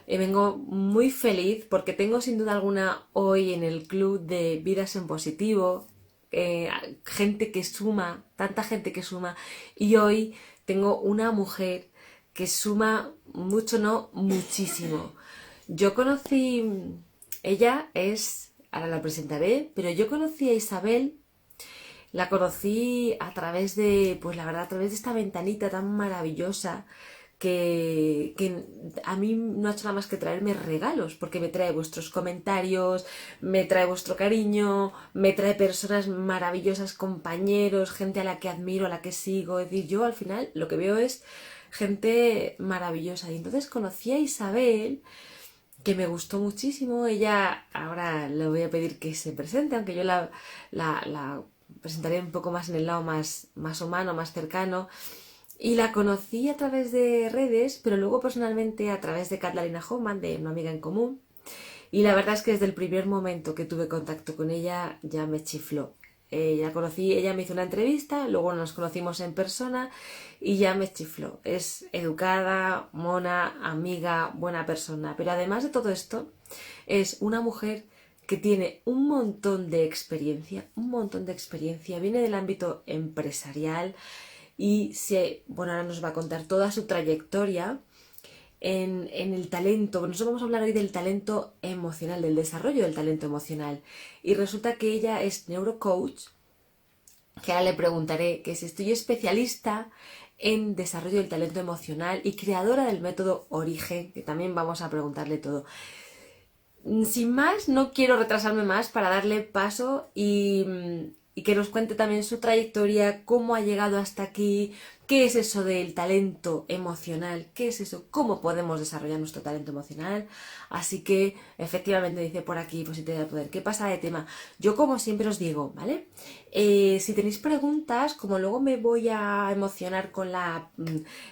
Vengo muy feliz porque tengo sin duda alguna hoy en el club de Vidas en Positivo gente que suma, tanta gente que suma, y hoy tengo una mujer que suma mucho, no muchísimo. Yo conocí, ella es, ahora la presentaré, pero yo conocí a Isabel, la conocí a través de, pues la verdad, a través de esta ventanita tan maravillosa que a mí no ha hecho nada más que traerme regalos, porque me trae vuestros comentarios, me trae vuestro cariño, me trae personas maravillosas, compañeros, gente a la que admiro, a la que sigo. Es decir, yo al final lo que veo es gente maravillosa. Y entonces conocí a Isabel, que me gustó muchísimo. Ella, ahora le voy a pedir que se presente, aunque yo la presentaré un poco más en el lado más humano, más cercano. Y la conocí a través de redes, pero luego personalmente a través de Catalina Homan, de una amiga en común. Y la verdad es que desde el primer momento que tuve contacto con ella ya me chifló. Ya conocí, ella me hizo una entrevista, luego nos conocimos en persona y ya me chifló. Es educada, mona, amiga, buena persona. Pero además de todo esto, es una mujer que tiene un montón de experiencia, un montón de experiencia. Viene del ámbito empresarial y bueno, ahora nos va a contar toda su trayectoria en el talento. Nosotros vamos a hablar hoy del talento emocional, del desarrollo del talento emocional. Y resulta que ella es neurocoach, que ahora le preguntaré que si estoy especialista en desarrollo del talento emocional y creadora del método Origen, que también vamos a preguntarle todo. Sin más, no quiero retrasarme más para darle paso y que nos cuente también su trayectoria, cómo ha llegado hasta aquí, qué es eso del talento emocional, qué es eso, cómo podemos desarrollar nuestro talento emocional. Así que, efectivamente, dice por aquí, positividad de poder. ¿Qué pasa de tema? Yo, como siempre os digo, ¿vale? Si tenéis preguntas, como luego me voy a emocionar con la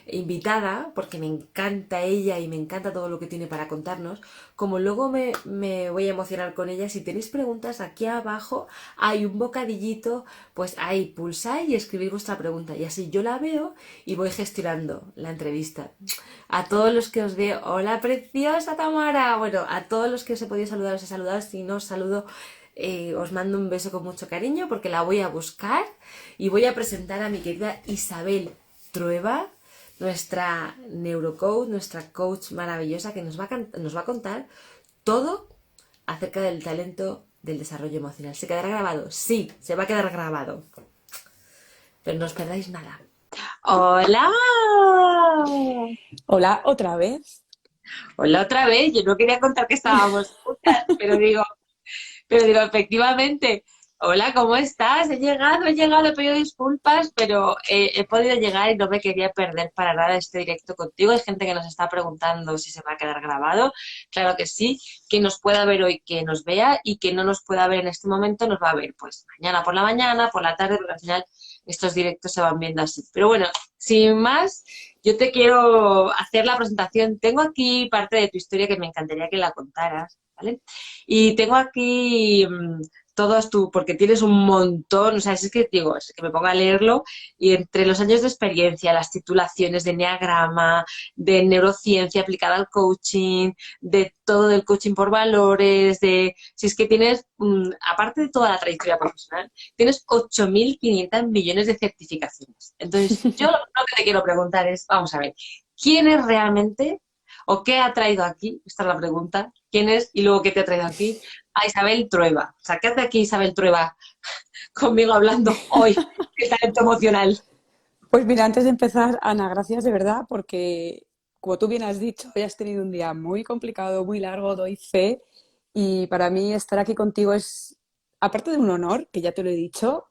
invitada, porque me encanta ella y me encanta todo lo que tiene para contarnos, como luego me voy a emocionar con ella, si tenéis preguntas, aquí abajo hay un bocadillito, pues ahí pulsáis y escribís vuestra pregunta y así yo la veo y voy gestionando la entrevista. A todos los que os veo, hola preciosa Tamara, bueno, a todos los que os he podido saludar os he saludado, si no os saludo os mando un beso con mucho cariño porque la voy a buscar y voy a presentar a mi querida Isabel Trueba, nuestra neurocoach, nuestra coach maravillosa que nos va a contar todo acerca del talento del desarrollo emocional. ¿Se quedará grabado? Sí, se va a quedar grabado. Pero no os perdáis nada. ¡Hola! Hola, otra vez. Hola otra vez. Yo no quería contar que estábamos juntas, pero digo, efectivamente. Hola, ¿cómo estás? He llegado, he pedido disculpas, pero he podido llegar y no me quería perder para nada este directo contigo. Hay gente que nos está preguntando si se va a quedar grabado. Claro que sí. Quien nos pueda ver hoy, que nos vea, y quien no nos pueda ver en este momento, nos va a ver pues mañana por la mañana, por la tarde, porque al final estos directos se van viendo así. Pero bueno, sin más, yo te quiero hacer la presentación. Tengo aquí parte de tu historia que me encantaría que la contaras, ¿vale? Y tengo aquí todos tú, porque tienes un montón, o sea, es que digo, es que me pongo a leerlo y entre los años de experiencia, las titulaciones de enneagrama, de neurociencia aplicada al coaching, de todo del coaching por valores, de si es que tienes, aparte de toda la trayectoria profesional, tienes 8.500 millones de certificaciones. Entonces, yo lo que te quiero preguntar es, vamos a ver, ¿quién es realmente o qué ha traído aquí? Esta es la pregunta. ¿Quién es? Y luego, ¿qué te ha traído aquí? A Isabel Trueba. O sea, ¿qué hace aquí Isabel Trueba conmigo hablando hoy del talento emocional? Pues mira, antes de empezar, Ana, gracias de verdad porque, como tú bien has dicho, hoy has tenido un día muy complicado, muy largo, doy fe, y para mí estar aquí contigo es, aparte de un honor, que ya te lo he dicho,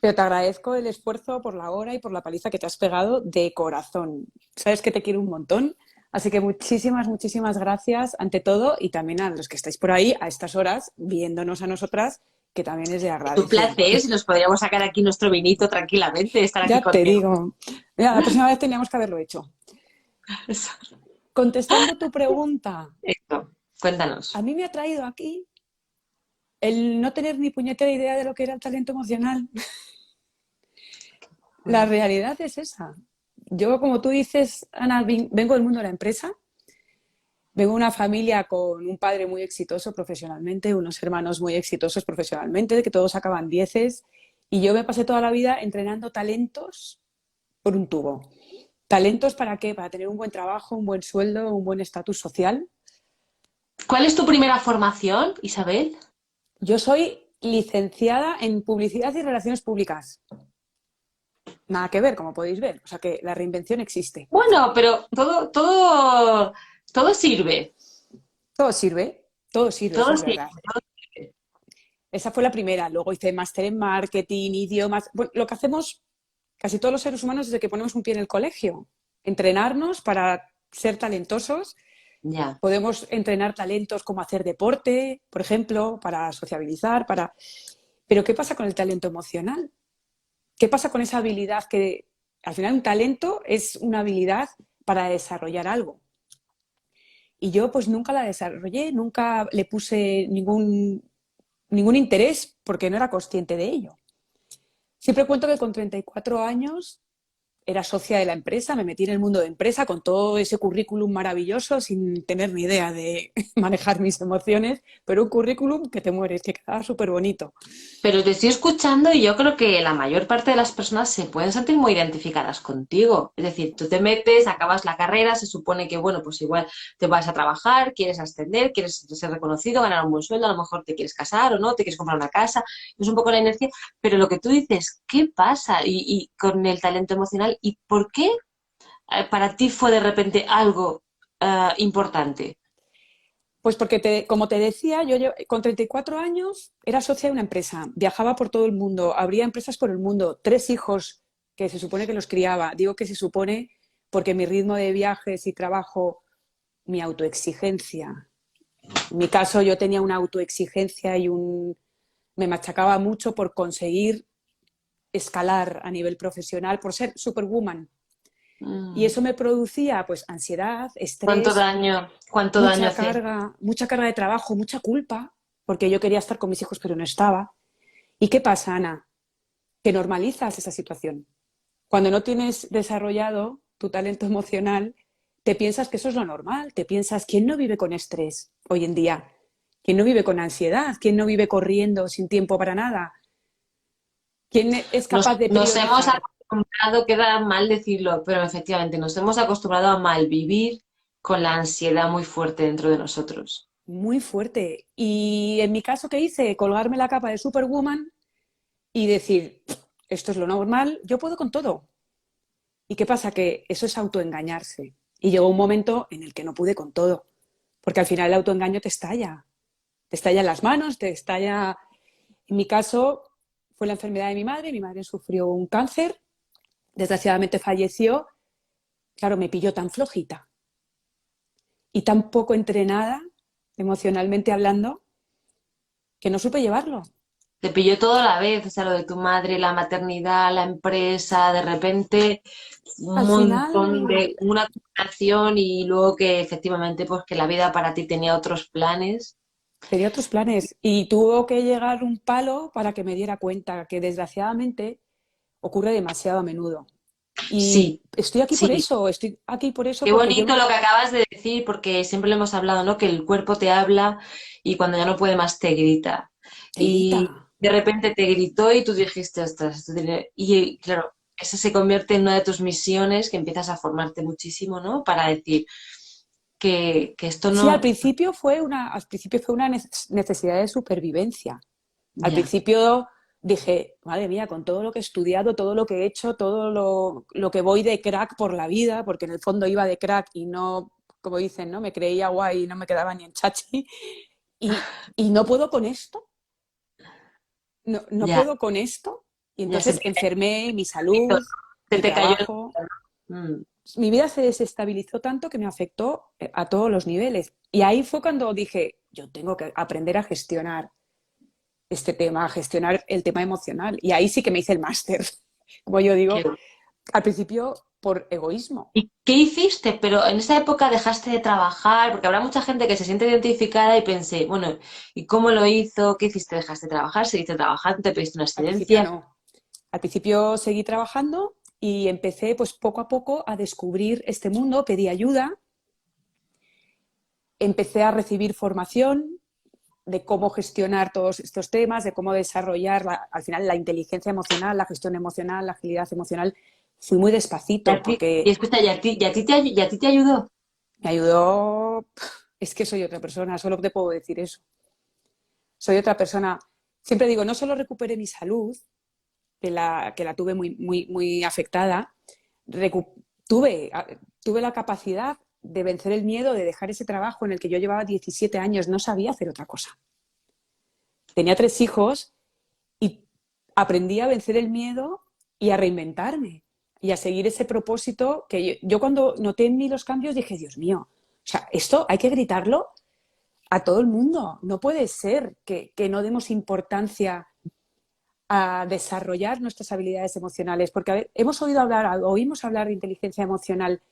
pero te agradezco el esfuerzo por la hora y por la paliza que te has pegado de corazón. Sabes que te quiero un montón, así que muchísimas, muchísimas gracias ante todo y también a los que estáis por ahí a estas horas viéndonos a nosotras, que también es de Un agradecer. placer, si nos podríamos sacar aquí nuestro vinito tranquilamente, estar aquí Ya te contigo. digo. Mira, la próxima vez teníamos que haberlo hecho. Contestando tu pregunta, Esto, cuéntanos. a mí me ha traído aquí el no tener ni puñetera idea de lo que era el talento emocional. La realidad es esa. Yo, como tú dices, Ana, vengo del mundo de la empresa. vengo de una familia con un padre muy exitoso profesionalmente, unos hermanos muy exitosos profesionalmente, que todos sacaban dieces, y yo me pasé toda la vida entrenando talentos por un tubo. ¿Talentos para qué? Para tener un buen trabajo, un buen sueldo, un buen estatus social. ¿Cuál es tu primera formación, Isabel? Yo soy licenciada en Publicidad y Relaciones Públicas. Nada que ver, como podéis ver. O sea que la reinvención existe. Bueno, pero todo sirve. Todo sirve, eso Todo es sirve. verdad. Esa fue la primera. Luego hice máster en marketing, idiomas. Bueno, lo que hacemos casi todos los seres humanos desde que ponemos un pie en el colegio. Entrenarnos para ser talentosos. Ya. Podemos entrenar talentos como hacer deporte, por ejemplo, para sociabilizar, para... Pero ¿qué pasa con el talento emocional? ¿Qué pasa con esa habilidad que al final un talento es una habilidad para desarrollar algo? Y yo pues nunca la desarrollé, nunca le puse ningún interés porque no era consciente de ello. Siempre cuento que con 34 años era socia de la empresa, me metí en el mundo de empresa con todo ese currículum maravilloso sin tener ni idea de manejar mis emociones, pero un currículum que te mueres, que quedaba súper bonito. Pero te estoy escuchando y yo creo que la mayor parte de las personas se pueden sentir muy identificadas contigo. Es decir, tú te metes, acabas la carrera, se supone que, bueno, pues igual te vas a trabajar, quieres ascender, quieres ser reconocido, ganar un buen sueldo, a lo mejor te quieres casar o no, te quieres comprar una casa, es un poco la inercia, pero lo que tú dices, ¿qué pasa? Y con el talento emocional, ¿y por qué para ti fue de repente algo importante? Pues porque, como te decía, yo con 34 años era socia de una empresa, viajaba por todo el mundo, abría empresas por el mundo, 3 hijos que se supone que los criaba. Digo que se supone porque mi ritmo de viajes y trabajo, mi autoexigencia. En mi caso yo tenía una autoexigencia me machacaba mucho por conseguir escalar a nivel profesional, por ser superwoman. Y Mm. eso me producía pues ansiedad, estrés, Cuánto daño hace? mucha carga de trabajo, mucha culpa, porque yo quería estar con mis hijos pero no estaba. ¿Y qué pasa, Ana? Que normalizas esa situación. Cuando no tienes desarrollado tu talento emocional, te piensas que eso es lo normal, te piensas, ¿quién no vive con estrés hoy en día? ¿Quién no vive con ansiedad? ¿Quién no vive corriendo sin tiempo para nada? ¿Quién es capaz de Nos hemos priorizar? acostumbrado, queda mal decirlo, pero efectivamente nos hemos acostumbrado a malvivir con la ansiedad muy fuerte dentro de nosotros. Muy fuerte. Y en mi caso, ¿qué hice? Colgarme la capa de Superwoman y decir, esto es lo normal, yo puedo con todo. ¿Y qué pasa? Que eso es autoengañarse. Y llegó un momento en el que no pude con todo, porque al final el autoengaño te estalla en las manos, te estalla... En mi caso fue la enfermedad de mi madre sufrió un cáncer, desgraciadamente falleció, claro, me pilló tan flojita y tan poco entrenada, emocionalmente hablando, que no supe llevarlo. Te pilló todo a la vez, o sea, lo de tu madre, la maternidad, la empresa, de repente un Al montón final de una acumulación y luego que efectivamente pues que la vida para ti tenía otros planes. tenía otros planes y tuvo que llegar un palo para que me diera cuenta que desgraciadamente ocurre demasiado a menudo. Y Sí, sí. estoy aquí por eso Qué porque yo bonito me... lo que acabas de decir, porque siempre lo hemos hablado, ¿no? Que el cuerpo te habla y cuando ya no puede más te grita. Te grita. Y de repente te gritó y tú dijiste, ostras, y claro, esa se convierte en una de tus misiones que empiezas a formarte muchísimo, ¿no? Para decir que esto Sí, no. al principio fue una necesidad de supervivencia. Al Ya. principio dije, madre mía, con todo lo que he estudiado, todo lo que he hecho, todo lo que voy de crack por la vida, porque en el fondo iba de crack y no, como dicen, ¿no? Me creía guay y no me quedaba ni en chachi. Y no puedo con esto, no Ya, puedo con esto. Y ya se entonces te enfermé mi cayó, salud, se mi te cayó trabajo. Mm. Mi vida se desestabilizó tanto que me afectó a todos los niveles. Y ahí fue cuando dije, yo tengo que aprender a gestionar este tema, a gestionar el tema emocional. Y ahí sí que me hice el máster, como yo digo, Qué- al principio por egoísmo. ¿Y qué hiciste? Pero en esa época dejaste de trabajar, porque habrá mucha gente que se siente identificada y pensé, bueno, ¿y cómo lo hizo? ¿Qué hiciste? ¿Dejaste de trabajar? ¿Seguiste trabajando? ¿Te pediste una Al principio excedencia? no. Al principio seguí trabajando y empecé pues poco a poco a descubrir este mundo, pedí ayuda empecé a recibir formación de cómo gestionar todos estos temas, de cómo desarrollar al final la inteligencia emocional, la gestión emocional, la agilidad emocional. Fui muy despacito Y porque escucha, ¿y a ti te ayudó? me ayudó. Es que soy otra persona, solo te puedo decir eso. Soy otra persona. Siempre digo, no solo recuperé mi salud, que la tuve muy, muy, muy afectada, recu- tuve, tuve la capacidad de vencer el miedo, de dejar ese trabajo en el que yo llevaba 17 años, no sabía hacer otra cosa. Tenía 3 hijos y aprendí a vencer el miedo y a reinventarme y a seguir ese propósito que yo cuando noté en mí los cambios dije, Dios mío, o sea, esto hay que gritarlo a todo el mundo. No puede ser que no demos importancia a desarrollar nuestras habilidades emocionales, porque oímos hablar de inteligencia emocional,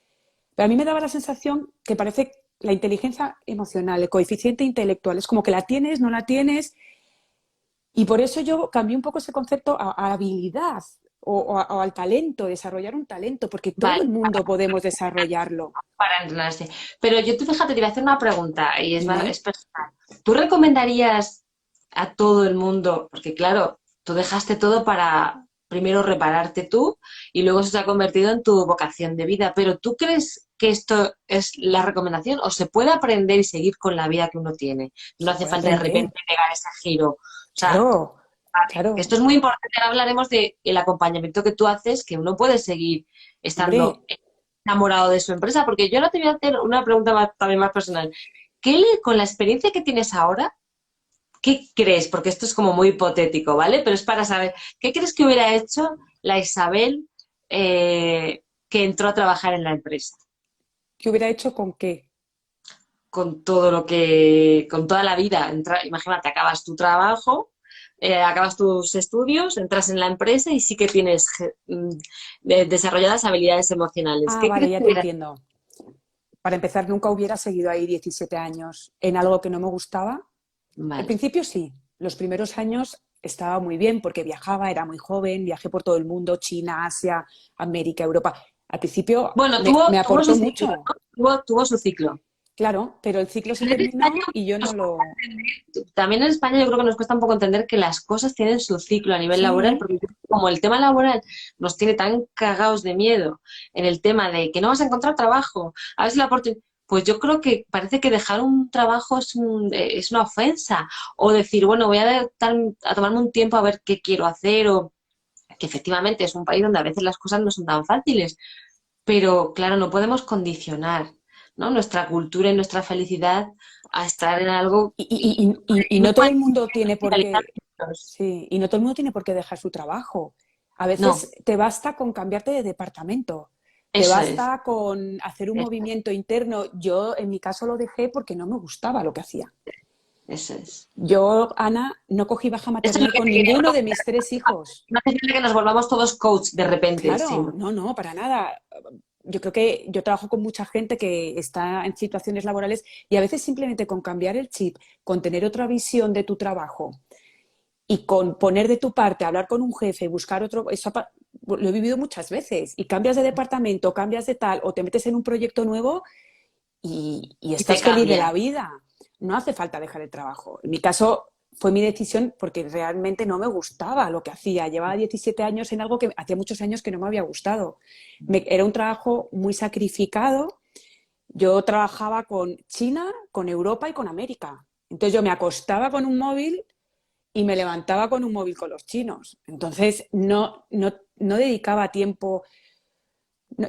pero a mí me daba la sensación que parece la inteligencia emocional, el coeficiente intelectual, es como que la tienes, no la tienes, y por eso yo cambié un poco ese concepto a habilidad o al talento, desarrollar un talento, porque todo Vale, el mundo podemos desarrollarlo. para entrenarse. Pero yo, tú fíjate, te voy a hacer una pregunta y es Dime. personal. ¿Tú recomendarías a todo el mundo, porque claro, tú dejaste todo para primero repararte tú y luego eso se ha convertido en tu vocación de vida, pero ¿tú crees que esto es la recomendación o se puede aprender y seguir con la vida que uno tiene? No Se hace puede falta de aprender. repente pegar ese giro. O sea, Claro, que claro. esto es muy importante. Ahora hablaremos del acompañamiento que tú haces, que uno puede seguir estando Hombre, enamorado de su empresa, porque yo ahora te voy a hacer una pregunta también más personal. Con la experiencia que tienes ahora, ¿qué crees? Porque esto es como muy hipotético, ¿vale? Pero es para saber, ¿qué crees que hubiera hecho la Isabel que entró a trabajar en la empresa? ¿qué hubiera hecho con qué? Con todo con toda la vida. Imagínate, acabas tu trabajo, acabas tus estudios, entras en la empresa y sí que tienes desarrolladas habilidades emocionales. Ah, ¿Qué vale, crees que ya te hubiera? entiendo. Para empezar, nunca hubiera seguido ahí 17 años en algo que no me gustaba. Al Vale. principio sí, los primeros años estaba muy bien porque viajaba, era muy joven, viajé por todo el mundo, China, Asia, América, Europa. Al principio Bueno, me tuvo su aportó ciclo, mucho, ¿no? Tuvo su ciclo. claro, pero el ciclo se También en España terminó y yo no lo... también en España yo creo que nos cuesta un poco entender que las cosas tienen su ciclo a nivel laboral, Sí, porque como el tema laboral nos tiene tan cagados de miedo en el tema de que no vas a encontrar trabajo, a ver si la oportunidad, pues yo creo que parece que dejar un trabajo es una ofensa, o decir, bueno, voy a tomarme un tiempo a ver qué quiero hacer, o que efectivamente es un país donde a veces las cosas no son tan fáciles, pero claro, no podemos condicionar, ¿no? Nuestra cultura y nuestra felicidad a estar en algo y, y y no mismo todo hay el mundo tiene por qué, especializados. sí, y no todo el mundo tiene por qué dejar su trabajo. A No, veces te basta con cambiarte de departamento, te eso es, basta con hacer un eso movimiento interno. Yo en mi caso lo dejé porque no me gustaba lo que hacía. eso es. Yo, Ana, no cogí baja Esto es lo maternal que con te quería ninguno de preguntar. mis 3 hijos. No hace falta que nos volvamos todos coach de repente, Claro, sino no, no, para nada. Yo creo que yo trabajo con mucha gente que está en situaciones laborales y a veces simplemente con cambiar el chip, con tener otra visión de tu trabajo y con poner de tu parte, hablar con un jefe, buscar otro, lo he vivido muchas veces y cambias de departamento, cambias de tal o te metes en un proyecto nuevo y y te estás feliz de cambia. la vida. No hace falta dejar el trabajo. En mi caso fue mi decisión porque realmente no me gustaba lo que hacía. Llevaba 17 años en algo que hacía muchos años que no me había gustado. Era un trabajo muy sacrificado. Yo trabajaba con China, con Europa y con América. Entonces yo me acostaba con un móvil y me levantaba con un móvil con los chinos. Entonces no dedicaba tiempo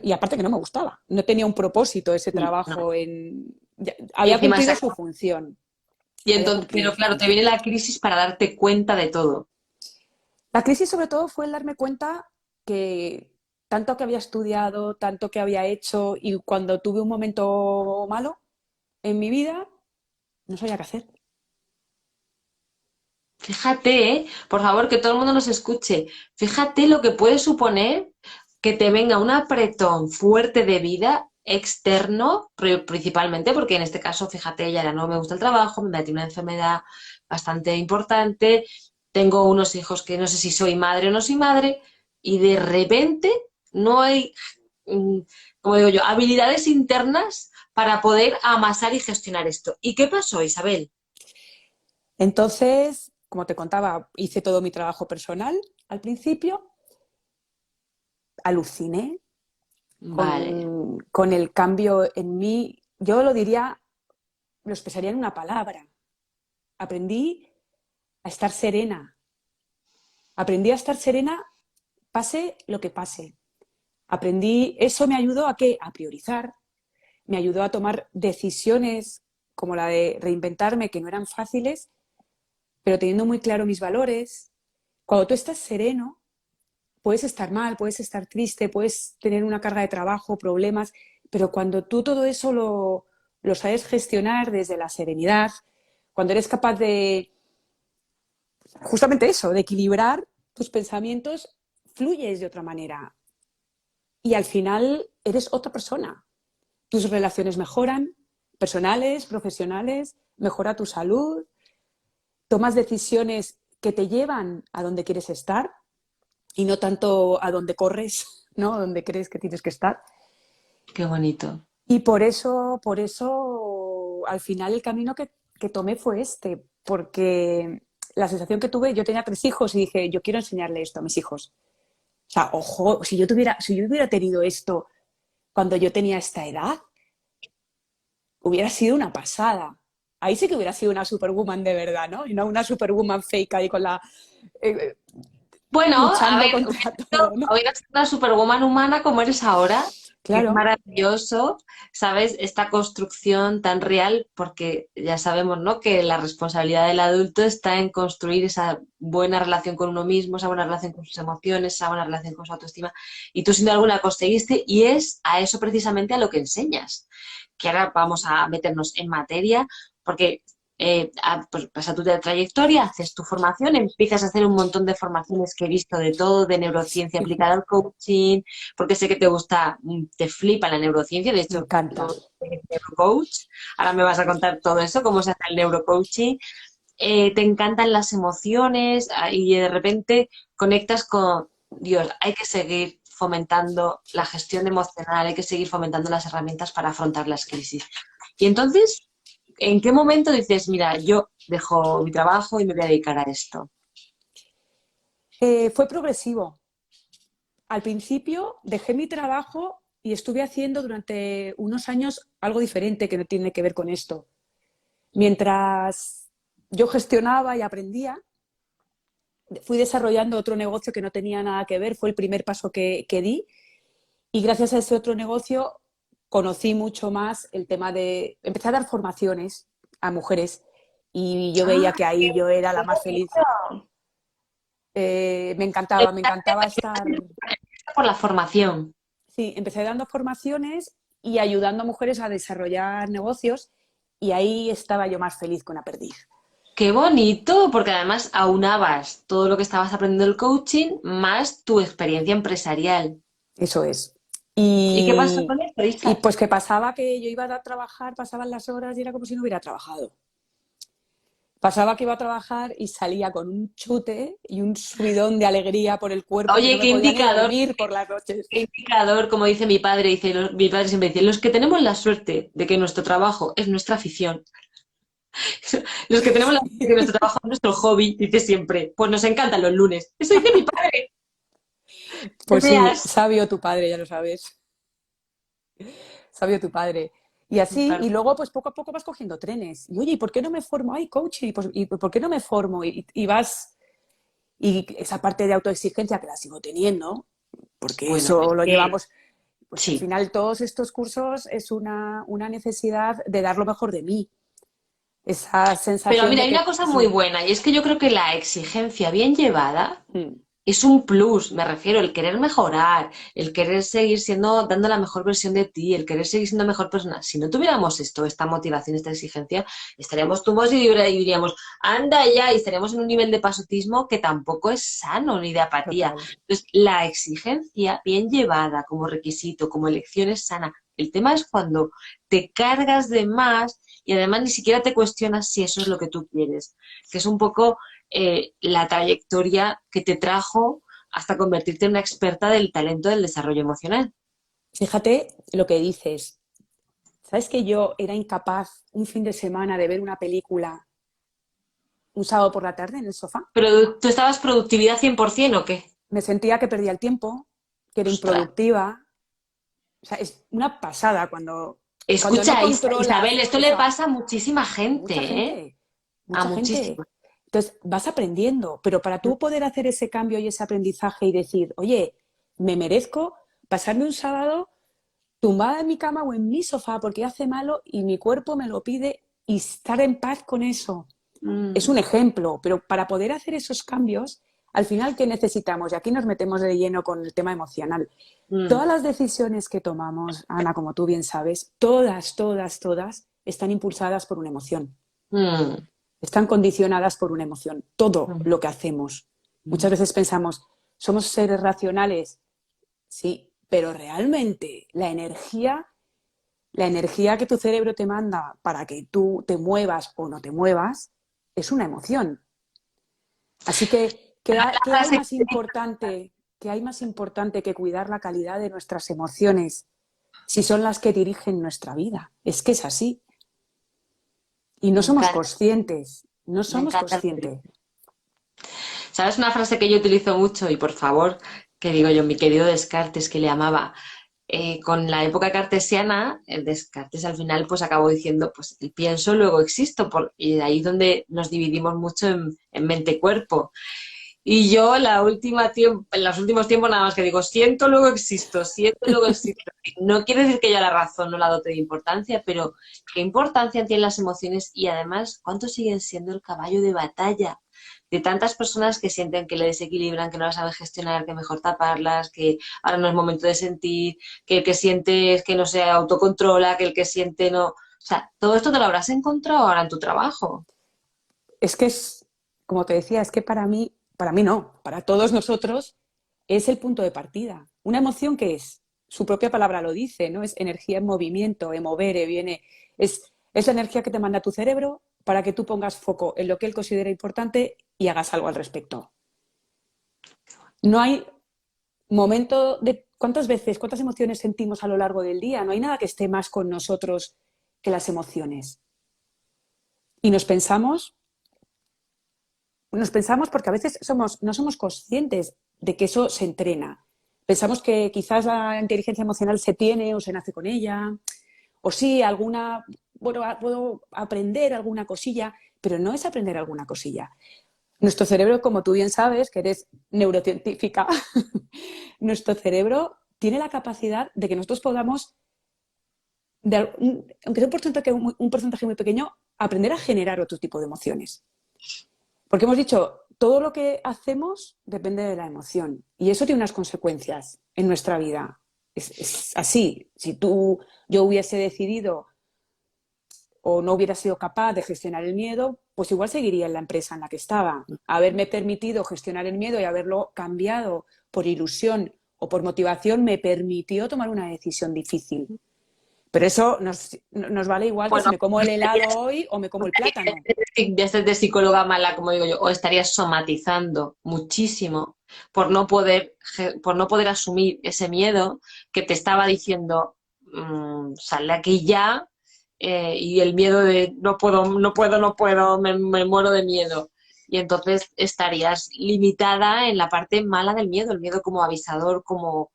y aparte que no me gustaba, no tenía un propósito ese Sí, no. trabajo Y había encima cumplido su función, y había entonces, cumplido pero su claro, te función. viene la crisis para darte cuenta de todo. La crisis sobre todo fue el darme cuenta que tanto que había estudiado, tanto que había hecho y cuando tuve un momento malo en mi vida, no sabía qué hacer. Fíjate, por favor, que todo el mundo nos escuche. Fíjate lo que puede suponer que te venga un apretón fuerte de vida externo, principalmente, porque en este caso, fíjate, ella era no me gusta el trabajo, me metí una enfermedad bastante importante, tengo unos hijos que no sé si soy madre o no soy madre, y de repente no hay, mm, como digo yo, habilidades internas para poder amasar y gestionar esto. ¿Y qué pasó, Isabel? Entonces, como te contaba, hice todo mi trabajo personal al principio, aluciné Vale, con el cambio en mí. Yo lo diría, lo expresaría en una palabra. Aprendí a estar serena. Aprendí a estar serena, pase lo que pase. Aprendí, eso me ayudó a qué? A priorizar, me ayudó a tomar decisiones como la de reinventarme, que no eran fáciles, pero teniendo muy claro mis valores. Cuando tú estás sereno, puedes estar mal, puedes estar triste, puedes tener una carga de trabajo, problemas, pero cuando tú todo eso lo sabes gestionar desde la serenidad, cuando eres capaz de justamente eso, de equilibrar tus pensamientos, fluyes de otra manera y al final eres otra persona. Tus relaciones mejoran, personales, profesionales, mejora tu salud, tomas decisiones que te llevan a donde quieres estar y no tanto a donde corres, ¿no? A donde crees que tienes que estar. qué bonito. Y por eso, al final el camino que tomé fue este, porque la sensación que tuve, yo tenía 3 hijos y dije, yo quiero enseñarle esto a mis hijos. O sea, ojo, si yo hubiera tenido esto cuando yo tenía esta edad, hubiera sido una pasada. Ahí sí que hubiera sido una superwoman de verdad, ¿no? Y no una superwoman fake ahí con la eh, Bueno, a luchando ver, contra todo, ¿no? hubieras sido una superwoman humana como eres ahora, que es Claro, maravilloso, ¿sabes? Esta construcción tan real, porque ya sabemos, ¿no? Que la responsabilidad del adulto está en construir esa buena relación con uno mismo, esa buena relación con sus emociones, esa buena relación con su autoestima. Y tú, sin duda alguna, conseguiste, y es a eso precisamente a lo que enseñas. Que ahora vamos a meternos en materia, porque pues pasa tu trayectoria, haces tu formación, empiezas a hacer un montón de formaciones que he visto de todo, de neurociencia aplicada al coaching, porque sé que te gusta, te flipa la neurociencia, de me hecho, encanta. yo soy neurocoach, ahora me vas a contar todo eso, cómo se hace el neurocoaching, te encantan las emociones y de repente conectas con, Dios, hay que seguir fomentando la gestión emocional, hay que seguir fomentando las herramientas para afrontar las crisis. Y entonces, ¿en qué momento dices, mira, yo dejo mi trabajo y me voy a dedicar a esto? Fue progresivo. Al principio dejé mi trabajo y estuve haciendo durante unos años algo diferente que no tiene que ver con esto. Mientras yo gestionaba y aprendía, fui desarrollando otro negocio que no tenía nada que ver, fue el primer paso que di y gracias a ese otro negocio conocí mucho más el tema de... Empecé a dar formaciones a mujeres y yo Ah, veía que ahí yo era la más feliz. Me encantaba estar... por la formación. Sí, empecé dando formaciones y ayudando a mujeres a desarrollar negocios y ahí estaba yo más feliz que una perdiz. Qué bonito, porque además aunabas todo lo que estabas aprendiendo del coaching más tu experiencia empresarial. Eso es. ¿Y qué pasó Y, con esto, y Isa? pues que pasaba que yo iba a trabajar, pasaban las horas y era como si no hubiera trabajado. Pasaba que iba a trabajar y salía con un chute y un subidón de alegría por el cuerpo que no Oye, me podía ni dormir por las noches. qué indicador, como dice mi padre, dice, mi padre siempre dice, los que tenemos la suerte de que nuestro trabajo es nuestra afición, los que tenemos la suerte de que nuestro trabajo es nuestro hobby, dice siempre, pues nos encantan los lunes. Eso dice mi padre. Pues sí, Veas. sabio tu padre, ya lo sabes. Sabio tu padre. Y así, y luego pues poco a poco vas cogiendo trenes. Y oye, ¿y por qué no me formo? Ay, coach, ¿y por qué no me formo? Y vas, y esa parte de autoexigencia que la sigo teniendo, porque Bueno, es eso lo que llevamos, pues al sí. final todos estos cursos es una necesidad de dar lo mejor de mí. Esa Pero sensación mira, de hay una que cosa muy sí, buena y es que yo creo que la exigencia bien llevada mm, es un plus, me refiero, el querer mejorar, el querer seguir siendo, dando la mejor versión de ti, el querer seguir siendo mejor persona. Si no tuviéramos esto, esta motivación, esta exigencia, estaríamos tumbados y diríamos, anda ya, y estaríamos en un nivel de pasotismo que tampoco es sano ni de apatía. total. Entonces, la exigencia bien llevada como requisito, como elección es sana. El tema es cuando te cargas de más y además ni siquiera te cuestionas si eso es lo que tú quieres, que es un poco la trayectoria que te trajo hasta convertirte en una experta del talento del desarrollo emocional. Fíjate lo que dices. ¿Sabes que yo era incapaz un fin de semana de ver una película un sábado por la tarde en el sofá? Pero tú estabas productividad 100% ¿o qué? Me sentía que perdía el tiempo, que era Ostras. improductiva. O sea, es una pasada cuando no Escucha, Isabel, controlas esto le esa... pasa a muchísima gente, Mucha ¿eh? gente, A mucha gente. muchísima. Entonces, vas aprendiendo, pero para tú poder hacer ese cambio y ese aprendizaje y decir, oye, me merezco pasarme un sábado tumbada en mi cama o en mi sofá porque hace malo y mi cuerpo me lo pide y estar en paz con eso. Es Mm, un ejemplo, pero para poder hacer esos cambios, al final, ¿qué necesitamos? Y aquí nos metemos de lleno con el tema emocional. mm, Todas las decisiones que tomamos, Ana, como tú bien sabes, todas, todas, todas, están impulsadas por una emoción, mm, están condicionadas por una emoción. Todo mm, lo que hacemos. Muchas mm. veces pensamos, somos seres racionales, sí, pero realmente la energía que tu cerebro te manda para que tú te muevas o no te muevas, es una emoción. Así que, La ¿qué hay frase más importante? ¿Qué hay más importante que cuidar la calidad de nuestras emociones si son las que dirigen nuestra vida? Es que es así. Y no me somos encanta, conscientes, no me somos encanta. conscientes. ¿Sabes una frase que yo utilizo mucho? Y por favor, que digo yo, mi querido Descartes, que le amaba. Con la época cartesiana, el Descartes al final pues acabó diciendo, pues el pienso, luego existo, y de ahí donde nos dividimos mucho en mente-cuerpo. Y yo en los últimos tiempos nada más que digo, siento, luego existo. No quiere decir que yo a la razón no la dote de importancia, pero qué importancia tienen las emociones y además cuánto siguen siendo el caballo de batalla de tantas personas que sienten que le desequilibran, que no las saben gestionar, que mejor taparlas, que ahora no es momento de sentir, que el que siente es que no se autocontrola, que el que siente no... O sea, todo esto te lo habrás encontrado ahora en tu trabajo. Es que es, como te decía, es que para mí no, para todos nosotros es el punto de partida. Una emoción que es, su propia palabra lo dice, ¿no? Es energía en movimiento, en mover, viene, es la energía que te manda tu cerebro para que tú pongas foco en lo que él considera importante y hagas algo al respecto. No hay momento de cuántas veces, cuántas emociones sentimos a lo largo del día. No hay nada que esté más con nosotros que las emociones. Y nos pensamos porque a veces no somos conscientes de que eso se entrena. Pensamos que quizás la inteligencia emocional se tiene o se nace con ella, o sí, bueno, puedo aprender alguna cosilla, pero no es aprender alguna cosilla. Nuestro cerebro, como tú bien sabes, que eres neurocientífica, nuestro cerebro tiene la capacidad de que nosotros podamos, aunque sea un porcentaje muy pequeño, aprender a generar otro tipo de emociones. Porque hemos dicho, todo lo que hacemos depende de la emoción y eso tiene unas consecuencias en nuestra vida. Es así. Si yo hubiese decidido o no hubiera sido capaz de gestionar el miedo, pues igual seguiría en la empresa en la que estaba. Haberme permitido gestionar el miedo y haberlo cambiado por ilusión o por motivación me permitió tomar una decisión difícil. Pero eso nos vale igual que si Bueno, me como el helado hoy o me como el plátano. ya estés de psicóloga mala, como digo yo, o estarías somatizando muchísimo por no poder asumir ese miedo que te estaba diciendo, sal de aquí ya, y el miedo de no puedo, no puedo, no puedo, me muero de miedo. Y entonces estarías limitada en la parte mala del miedo, el miedo como avisador, como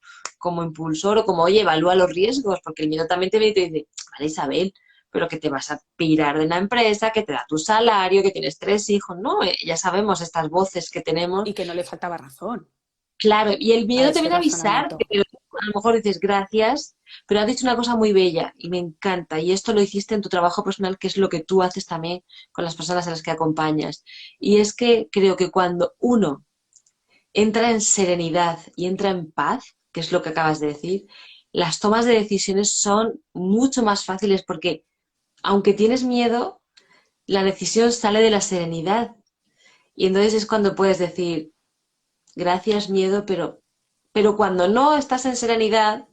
impulsor o como, oye, evalúa los riesgos, porque el miedo también te viene y te dice, vale, Isabel, pero que te vas a pirar de la empresa, que te da tu salario, que tienes 3 hijos, ¿no? Ya sabemos estas voces que tenemos. Y que no le faltaba razón Claro, y el a miedo te ese viene a avisar, razonamiento. pero a lo mejor dices gracias, pero has dicho una cosa muy bella y me encanta, y esto lo hiciste en tu trabajo personal, que es lo que tú haces también con las personas a las que acompañas. Y es que creo que cuando uno entra en serenidad y entra en paz, que es lo que acabas de decir, las tomas de decisiones son mucho más fáciles porque aunque tienes miedo, la decisión sale de la serenidad. Y entonces es cuando puedes decir, gracias, miedo, pero cuando no estás en serenidad,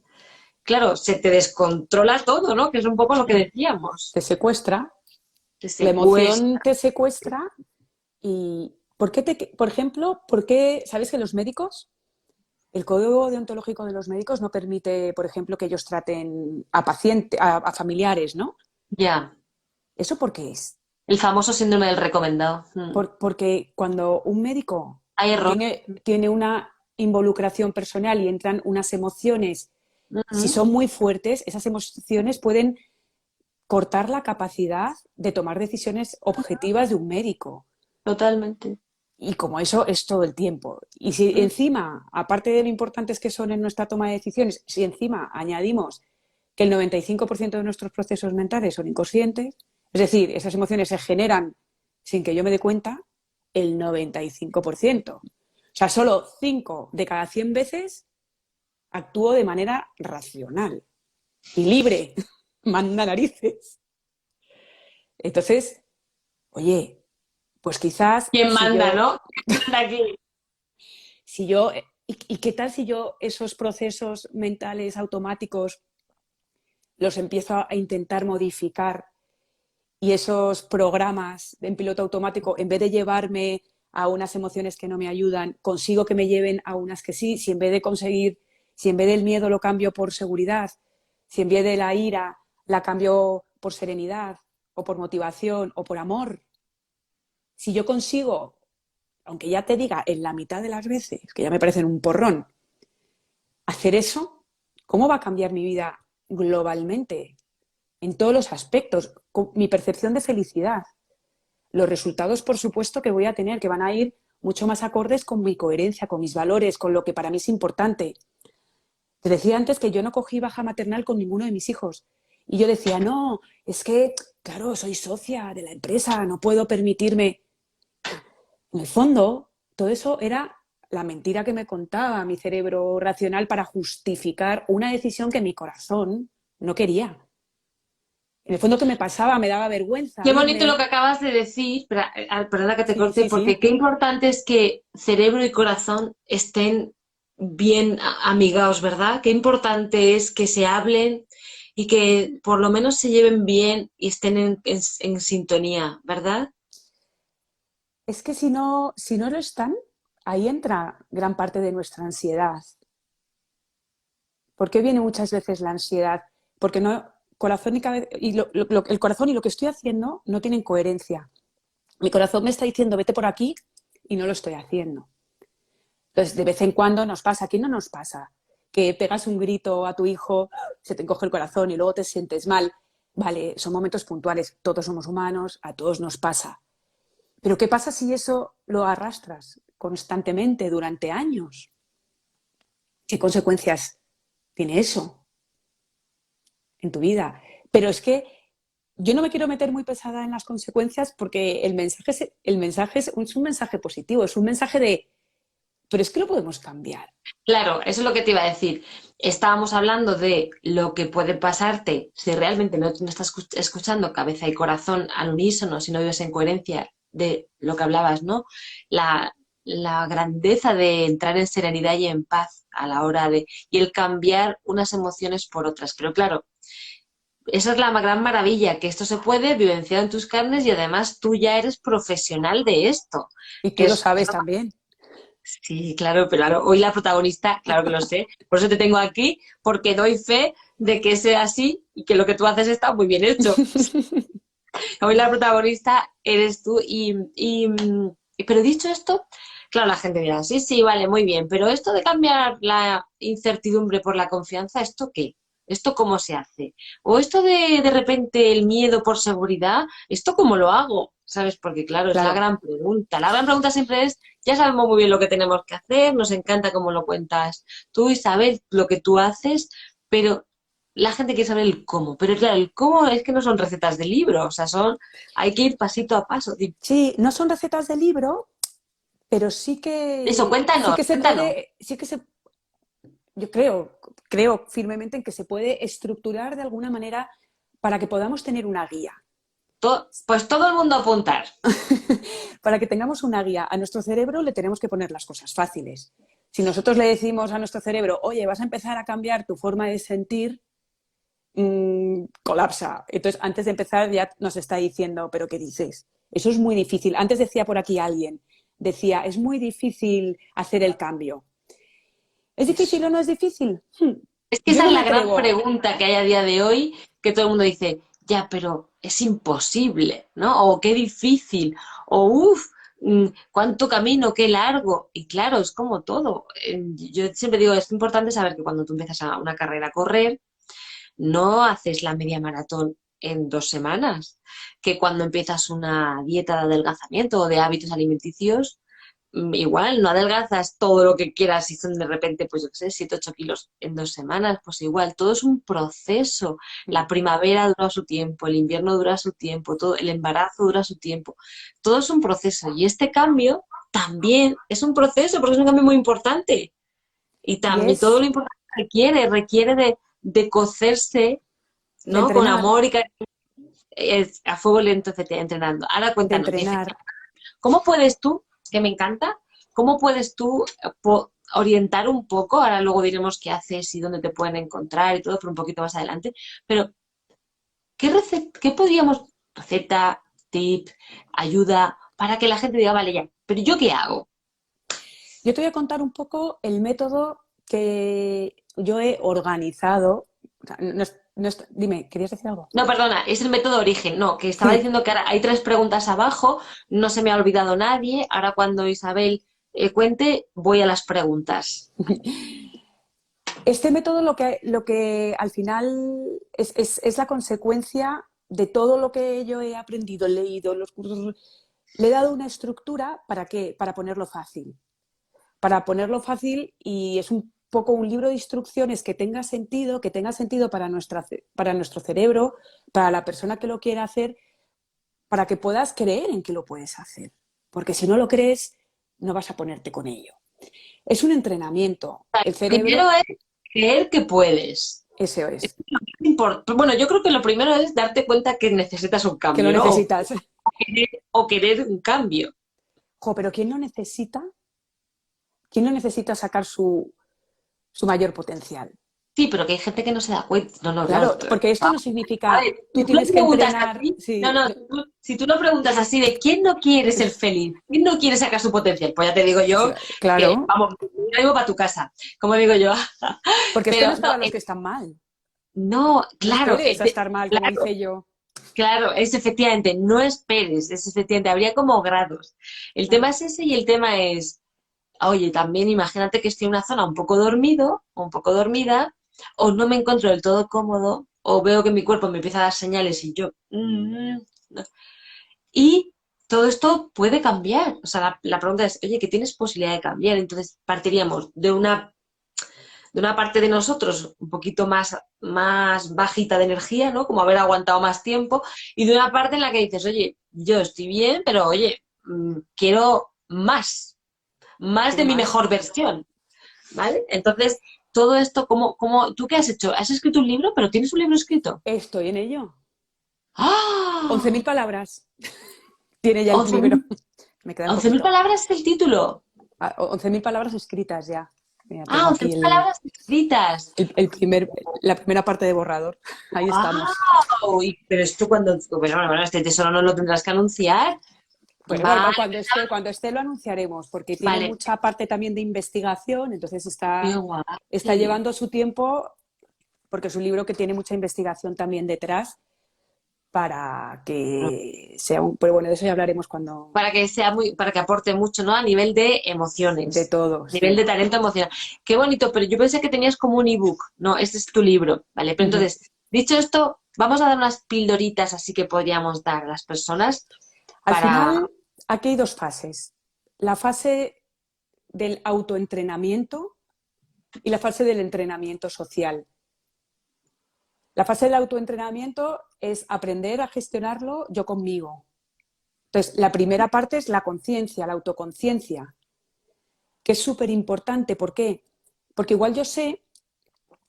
claro, se te descontrola todo, ¿no? Que es un poco lo que decíamos. Te secuestra, Te la emoción secuestra. te secuestra y por ejemplo, sabes que los médicos el código deontológico de los médicos no permite, por ejemplo, que ellos traten a pacientes, a familiares, ¿no? Ya. ¿Eso por qué es? El famoso síndrome del recomendado. Porque cuando un médico Hay error. tiene una involucración personal y entran unas emociones, si Ujú. son muy fuertes, esas emociones pueden cortar la capacidad de tomar decisiones objetivas de un médico. Totalmente. Y como eso es todo el tiempo. Y si Mm. encima, aparte de lo importantes que son en nuestra toma de decisiones, si encima añadimos que el 95% de nuestros procesos mentales son inconscientes, es decir, esas emociones se generan sin que yo me dé cuenta, el 95%. O sea, solo 5 de cada 100 veces actúo de manera racional y libre. Manda narices. Entonces, oye, pues quizás ¿Quién manda, no? ¿Quién manda aquí? si yo, y qué tal si yo esos procesos mentales automáticos los empiezo a intentar modificar y esos programas en piloto automático, en vez de llevarme a unas emociones que no me ayudan, consigo que me lleven a unas que sí, si en vez de conseguir, si en vez del miedo lo cambio por seguridad, si en vez de la ira la cambio por serenidad o por motivación o por amor, si yo consigo, aunque ya te diga en la mitad de las veces, que ya me parecen un porrón, hacer eso, ¿cómo va a cambiar mi vida globalmente? En todos los aspectos, con mi percepción de felicidad, los resultados, por supuesto, que voy a tener, que van a ir mucho más acordes con mi coherencia, con mis valores, con lo que para mí es importante. Te decía antes que yo no cogí baja maternal con ninguno de mis hijos. Y yo decía, no, es que, claro, soy socia de la empresa, no puedo permitirme. En el fondo, todo eso era la mentira que me contaba mi cerebro racional para justificar una decisión que mi corazón no quería. En el fondo, ¿qué me pasaba? Me daba vergüenza Qué bonito lo irme. que acabas de decir, perdona que te Sí, corte, sí, porque sí. qué importante es que cerebro y corazón estén bien amigados, ¿verdad? Qué importante es que se hablen y que por lo menos se lleven bien y estén en sintonía, ¿verdad? Es que si no lo están, ahí entra gran parte de nuestra ansiedad. ¿Por qué viene muchas veces la ansiedad? Porque no, corazón y cabeza, y el corazón y lo que estoy haciendo no tienen coherencia. Mi corazón me está diciendo vete por aquí y no lo estoy haciendo. Entonces, de vez en cuando nos pasa, aquí no nos pasa, que pegas un grito a tu hijo, se te encoge el corazón y luego te sientes mal. Vale, son momentos puntuales, todos somos humanos, a todos nos pasa. Pero ¿qué pasa si eso lo arrastras constantemente durante años? ¿Qué consecuencias tiene eso en tu vida? Pero es que yo no me quiero meter muy pesada en las consecuencias porque el mensaje es un mensaje positivo, es un mensaje de, pero es que lo podemos cambiar. Claro, eso es lo que te iba a decir. Estábamos hablando de lo que puede pasarte si realmente no estás escuchando cabeza y corazón al unísono, si no vives en coherencia de lo que hablabas, ¿no? La, la grandeza de entrar en serenidad y en paz a la hora de... y el cambiar unas emociones por otras. Pero claro, esa es la gran maravilla, que esto se puede vivenciar en tus carnes y además tú ya eres profesional de esto, Y que tú lo es sabes también. sí, claro, pero claro, hoy la protagonista, claro que lo sé, por eso te tengo aquí, porque doy fe de que sea así y que lo que tú haces está muy bien hecho. Hoy la protagonista eres tú pero dicho esto, claro, la gente dirá, sí, sí, vale, muy bien, pero esto de cambiar la incertidumbre por la confianza, ¿esto qué? ¿Esto cómo se hace? ¿O esto de repente el miedo por seguridad, ¿esto cómo lo hago? ¿Sabes? Porque claro, es la Claro, gran pregunta. La gran pregunta siempre es, ya sabemos muy bien lo que tenemos que hacer, nos encanta cómo lo cuentas tú, Isabel, lo que tú haces, pero la gente quiere saber el cómo. Pero claro, el cómo es que no son recetas de libro, o sea, hay que ir pasito a paso. sí, no son recetas de libro, pero Eso, sí cuéntanos, que se cuéntanos. puede, yo creo firmemente en que se puede estructurar de alguna manera para que podamos tener una guía. Pues todo el mundo a apuntar. Para que tengamos una guía a nuestro cerebro le tenemos que poner las cosas fáciles. Si nosotros le decimos a nuestro cerebro, oye, vas a empezar a cambiar tu forma de sentir, colapsa. Entonces, antes de empezar ya nos está diciendo, pero ¿qué dices? Eso es muy difícil. Antes decía por aquí alguien, decía, es muy difícil hacer el cambio. ¿Es difícil o no es difícil? Es que Yo esa no es me la gran atrevo. pregunta que hay a día de hoy, que todo el mundo dice, ya, pero es imposible, ¿no? O qué difícil, o uff, cuánto camino, qué largo. Y claro, es como todo. Yo siempre digo, es importante saber que cuando tú empiezas a una carrera a correr, no haces la media maratón en 2 semanas, que cuando empiezas una dieta de adelgazamiento o de hábitos alimenticios, igual no adelgazas todo lo que quieras y son de repente, pues yo qué sé, 7 8 kilos en 2 semanas, pues igual, todo es un proceso. La primavera dura su tiempo, el invierno dura su tiempo, todo, el embarazo dura su tiempo, todo es un proceso y este cambio también es un proceso porque es un cambio muy importante y Y también todo lo es importante requiere de cocerse, de ¿no? Con entrenar, amor y a fuego lento entrenando. Ahora de cuéntanos, entrenar. ¿cómo puedes tú, que me encanta, cómo puedes tú orientar un poco, ahora luego diremos qué haces y dónde te pueden encontrar y todo, pero un poquito más adelante, pero qué podríamos, receta, tip, ayuda, para que la gente diga, vale, ya, pero ¿yo qué hago? Yo te voy a contar un poco el método que yo he organizado. O sea, dime, ¿querías decir algo? No, perdona, es el método origen, no, que estaba Sí, diciendo que ahora hay 3 preguntas abajo, no se me ha olvidado nadie, ahora cuando Isabel cuente, voy a las preguntas. este método lo que al final es la consecuencia de todo lo que yo he aprendido, leído, los cursos. Le he dado una estructura ¿para qué? Para ponerlo fácil. Para ponerlo fácil y es un poco un libro de instrucciones que tenga sentido para nuestro cerebro, para la persona que lo quiera hacer, para que puedas creer en que lo puedes hacer. Porque si no lo crees, no vas a ponerte con ello. Es un entrenamiento. El Primero cerebro, es creer que puedes. eso es, Bueno, yo creo que lo primero es darte cuenta que necesitas un que lo cambio, ¿no? necesitas. O querer un cambio. Jo, pero ¿quién no necesita? ¿Quién no necesita sacar su mayor potencial? Sí, pero que hay gente que no se da cuenta. No, no, claro. Claro, porque esto no A significa ver, si tú tú lo tienes que preguntas entrenar. así, no, Sí, no, si tú lo preguntas así de quién no quiere ser feliz, quién no quiere sacar su potencial, pues ya te digo yo que, claro, vamos, yo digo para tu casa, como digo yo. porque esto no Pero es no, para los que están mal. no, No claro, esperes a estar mal, como claro, hice yo. claro, es efectivamente, no esperes, es efectivamente, habría como grados. El tema Claro. es ese y el tema es. Oye, también imagínate que estoy en una zona un poco dormido o un poco dormida, o no me encuentro del todo cómodo, o veo que mi cuerpo me empieza a dar señales y yo. No. Y todo esto puede cambiar. O sea, la pregunta es, oye, ¿que tienes posibilidad de cambiar? Entonces partiríamos de una parte de nosotros un poquito más bajita de energía, ¿no? Como haber aguantado más tiempo, y de una parte en la que dices, oye, yo estoy bien, pero oye, quiero más Quiero de mi más. mejor versión. ¿Vale? Entonces, todo esto, ¿tú qué has hecho? ¿Has escrito un libro? ¿Pero tienes un libro escrito? Estoy en ello. Once ¡Ah! mil palabras tiene ya el 11.000 libro. Me queda un 11.000 poquito. palabras es el título. 11.000 palabras escritas ya. Mira, Ah, tengo once aquí mil palabras escritas. la primera parte de borrador. Ahí estamos. ¡Wow! Pero esto bueno, este tesoro no lo tendrás que anunciar. Bueno, da igual, Vale, cuando esté lo anunciaremos, porque tiene vale. mucha parte también de investigación, entonces Qué está guay. llevando su tiempo, porque es un libro que tiene mucha investigación también detrás para que sea un... Pero bueno, de eso ya hablaremos cuando... Para que aporte mucho, ¿no? A nivel de De emociones, todo, nivel sí. de talento emocional. Qué bonito, pero yo pensé que tenías como un ebook. No, este es tu libro, ¿vale? Pero Ujú. entonces, dicho esto, vamos a dar unas pildoritas así que podríamos dar a las personas Al para. final, aquí hay dos fases. La fase del autoentrenamiento y la fase del entrenamiento social. La fase del autoentrenamiento es aprender a gestionarlo yo conmigo. Entonces, la primera parte es la conciencia, la autoconciencia, que es súper importante. ¿Por qué? Porque igual yo sé,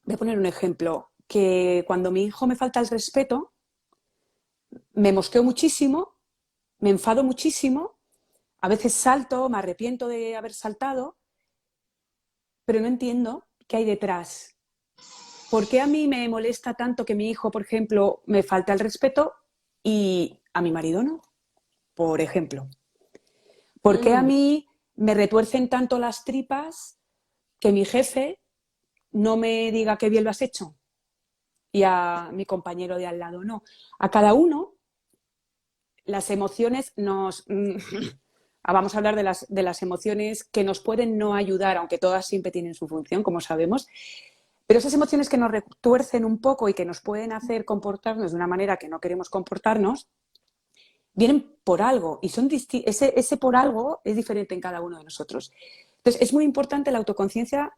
voy a poner un ejemplo, que cuando mi hijo me falta el respeto, me mosqueo muchísimo, me enfado muchísimo, a veces salto, me arrepiento de haber saltado, pero no entiendo qué hay detrás. ¿Por qué a mí me molesta tanto que mi hijo, por ejemplo, me falta el respeto y a mi marido no? Por ejemplo. ¿Por qué a Mm, mí me retuercen tanto las tripas que mi jefe no me diga qué bien lo has hecho y a mi compañero de al lado no. A cada uno las emociones nos... Vamos a hablar de las emociones que nos pueden no ayudar, aunque todas siempre tienen su función, como sabemos, pero esas emociones que nos retuercen un poco y que nos pueden hacer comportarnos de una manera que no queremos comportarnos, vienen por algo y ese por algo es diferente en cada uno de nosotros. Entonces, es muy importante la autoconciencia,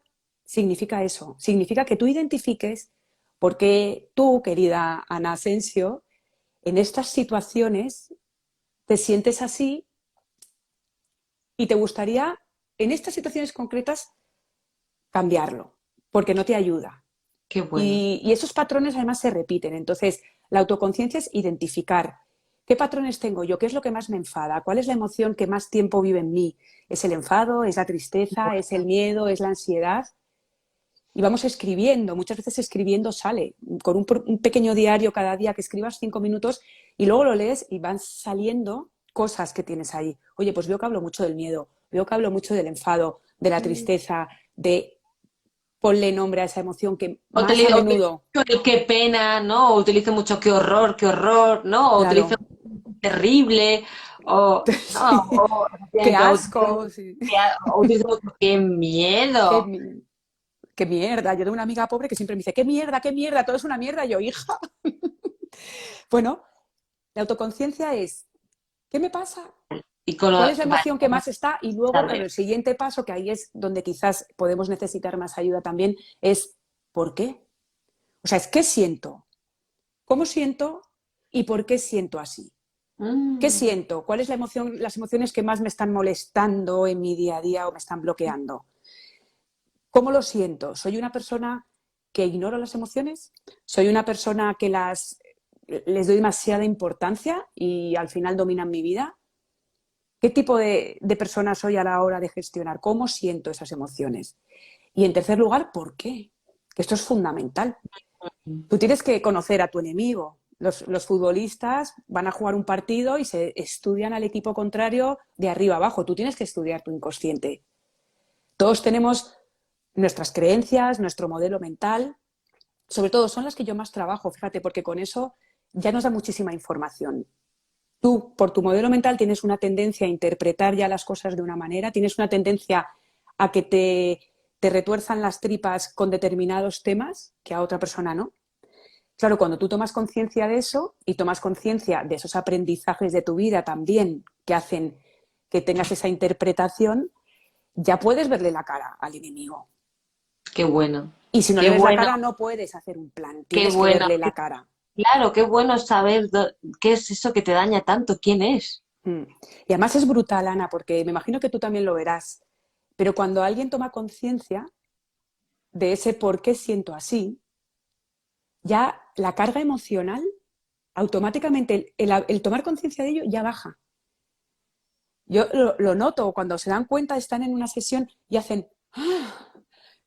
significa eso, significa que tú identifiques por qué tú, querida Ana Asensio, en estas situaciones te sientes así y te gustaría, en estas situaciones concretas, cambiarlo, porque no te ayuda. Qué bueno. Y esos patrones además se repiten. Entonces, la autoconciencia es identificar qué patrones tengo yo, qué es lo que más me enfada, cuál es la emoción que más tiempo vive en mí. ¿Es el enfado? ¿Es la tristeza? ¿Es el miedo? ¿Es la ansiedad? Y vamos escribiendo, muchas veces escribiendo sale, con un pequeño diario cada día que escribas 5 minutos y luego lo lees y van saliendo cosas que tienes ahí. Oye, pues veo que hablo mucho del miedo, veo que hablo mucho del enfado, de la tristeza, de ponle nombre a esa emoción que más a Utilizo menudo, el qué pena, ¿no? O utilizo mucho qué horror, ¿no? O utilizo claro, terrible, o, no, sí, o, qué efectivamente, asco, sí, o utilizo mucho qué qué, miedo. qué mierda. Yo tengo una amiga pobre que siempre me dice, qué mierda, todo es una mierda. Y yo, hija, bueno, la autoconciencia es, ¿qué me pasa? Y con ¿Cuál lo, es la vale, emoción que más está? Y luego, claro, saber. el siguiente paso, que ahí es donde quizás podemos necesitar más ayuda también, es ¿por qué? O sea, es ¿qué siento? ¿Cómo siento? ¿Y por qué siento así? ¿Qué Mm, siento? ¿Cuál es la emoción, las emociones que más me están molestando en mi día a día o me están bloqueando? ¿Cómo lo siento? ¿Soy una persona que ignoro las emociones? ¿Soy una persona que les doy demasiada importancia y al final dominan mi vida? ¿Qué tipo de persona soy a la hora de gestionar? ¿Cómo siento esas emociones? Y en tercer lugar, ¿por qué? Que esto es fundamental. Tú tienes que conocer a tu enemigo. Los futbolistas van a jugar un partido y se estudian al equipo contrario de arriba abajo. Tú tienes que estudiar tu inconsciente. Todos tenemos nuestras creencias, nuestro modelo mental. Sobre todo son las que yo más trabajo, fíjate, porque con eso ya nos da muchísima información. Tú, por tu modelo mental, tienes una tendencia a interpretar ya las cosas de una manera, tienes una tendencia a que te retuerzan las tripas con determinados temas que a otra persona no. Claro, cuando tú tomas conciencia de eso y tomas conciencia de esos aprendizajes de tu vida también que hacen que tengas esa interpretación, ya puedes verle la cara al enemigo. qué bueno, Y si no le qué ves la bueno, cara, no puedes hacer un plan, qué tienes que bueno. verle la cara. Claro, qué bueno saber qué es eso que te daña tanto, quién es. Mm. Y además es brutal, Ana, porque me imagino que tú también lo verás. Pero cuando alguien toma conciencia de ese por qué siento así, ya la carga emocional, automáticamente el tomar conciencia de ello ya baja. Yo lo noto, cuando se dan cuenta, están en una sesión y hacen... ¡ah!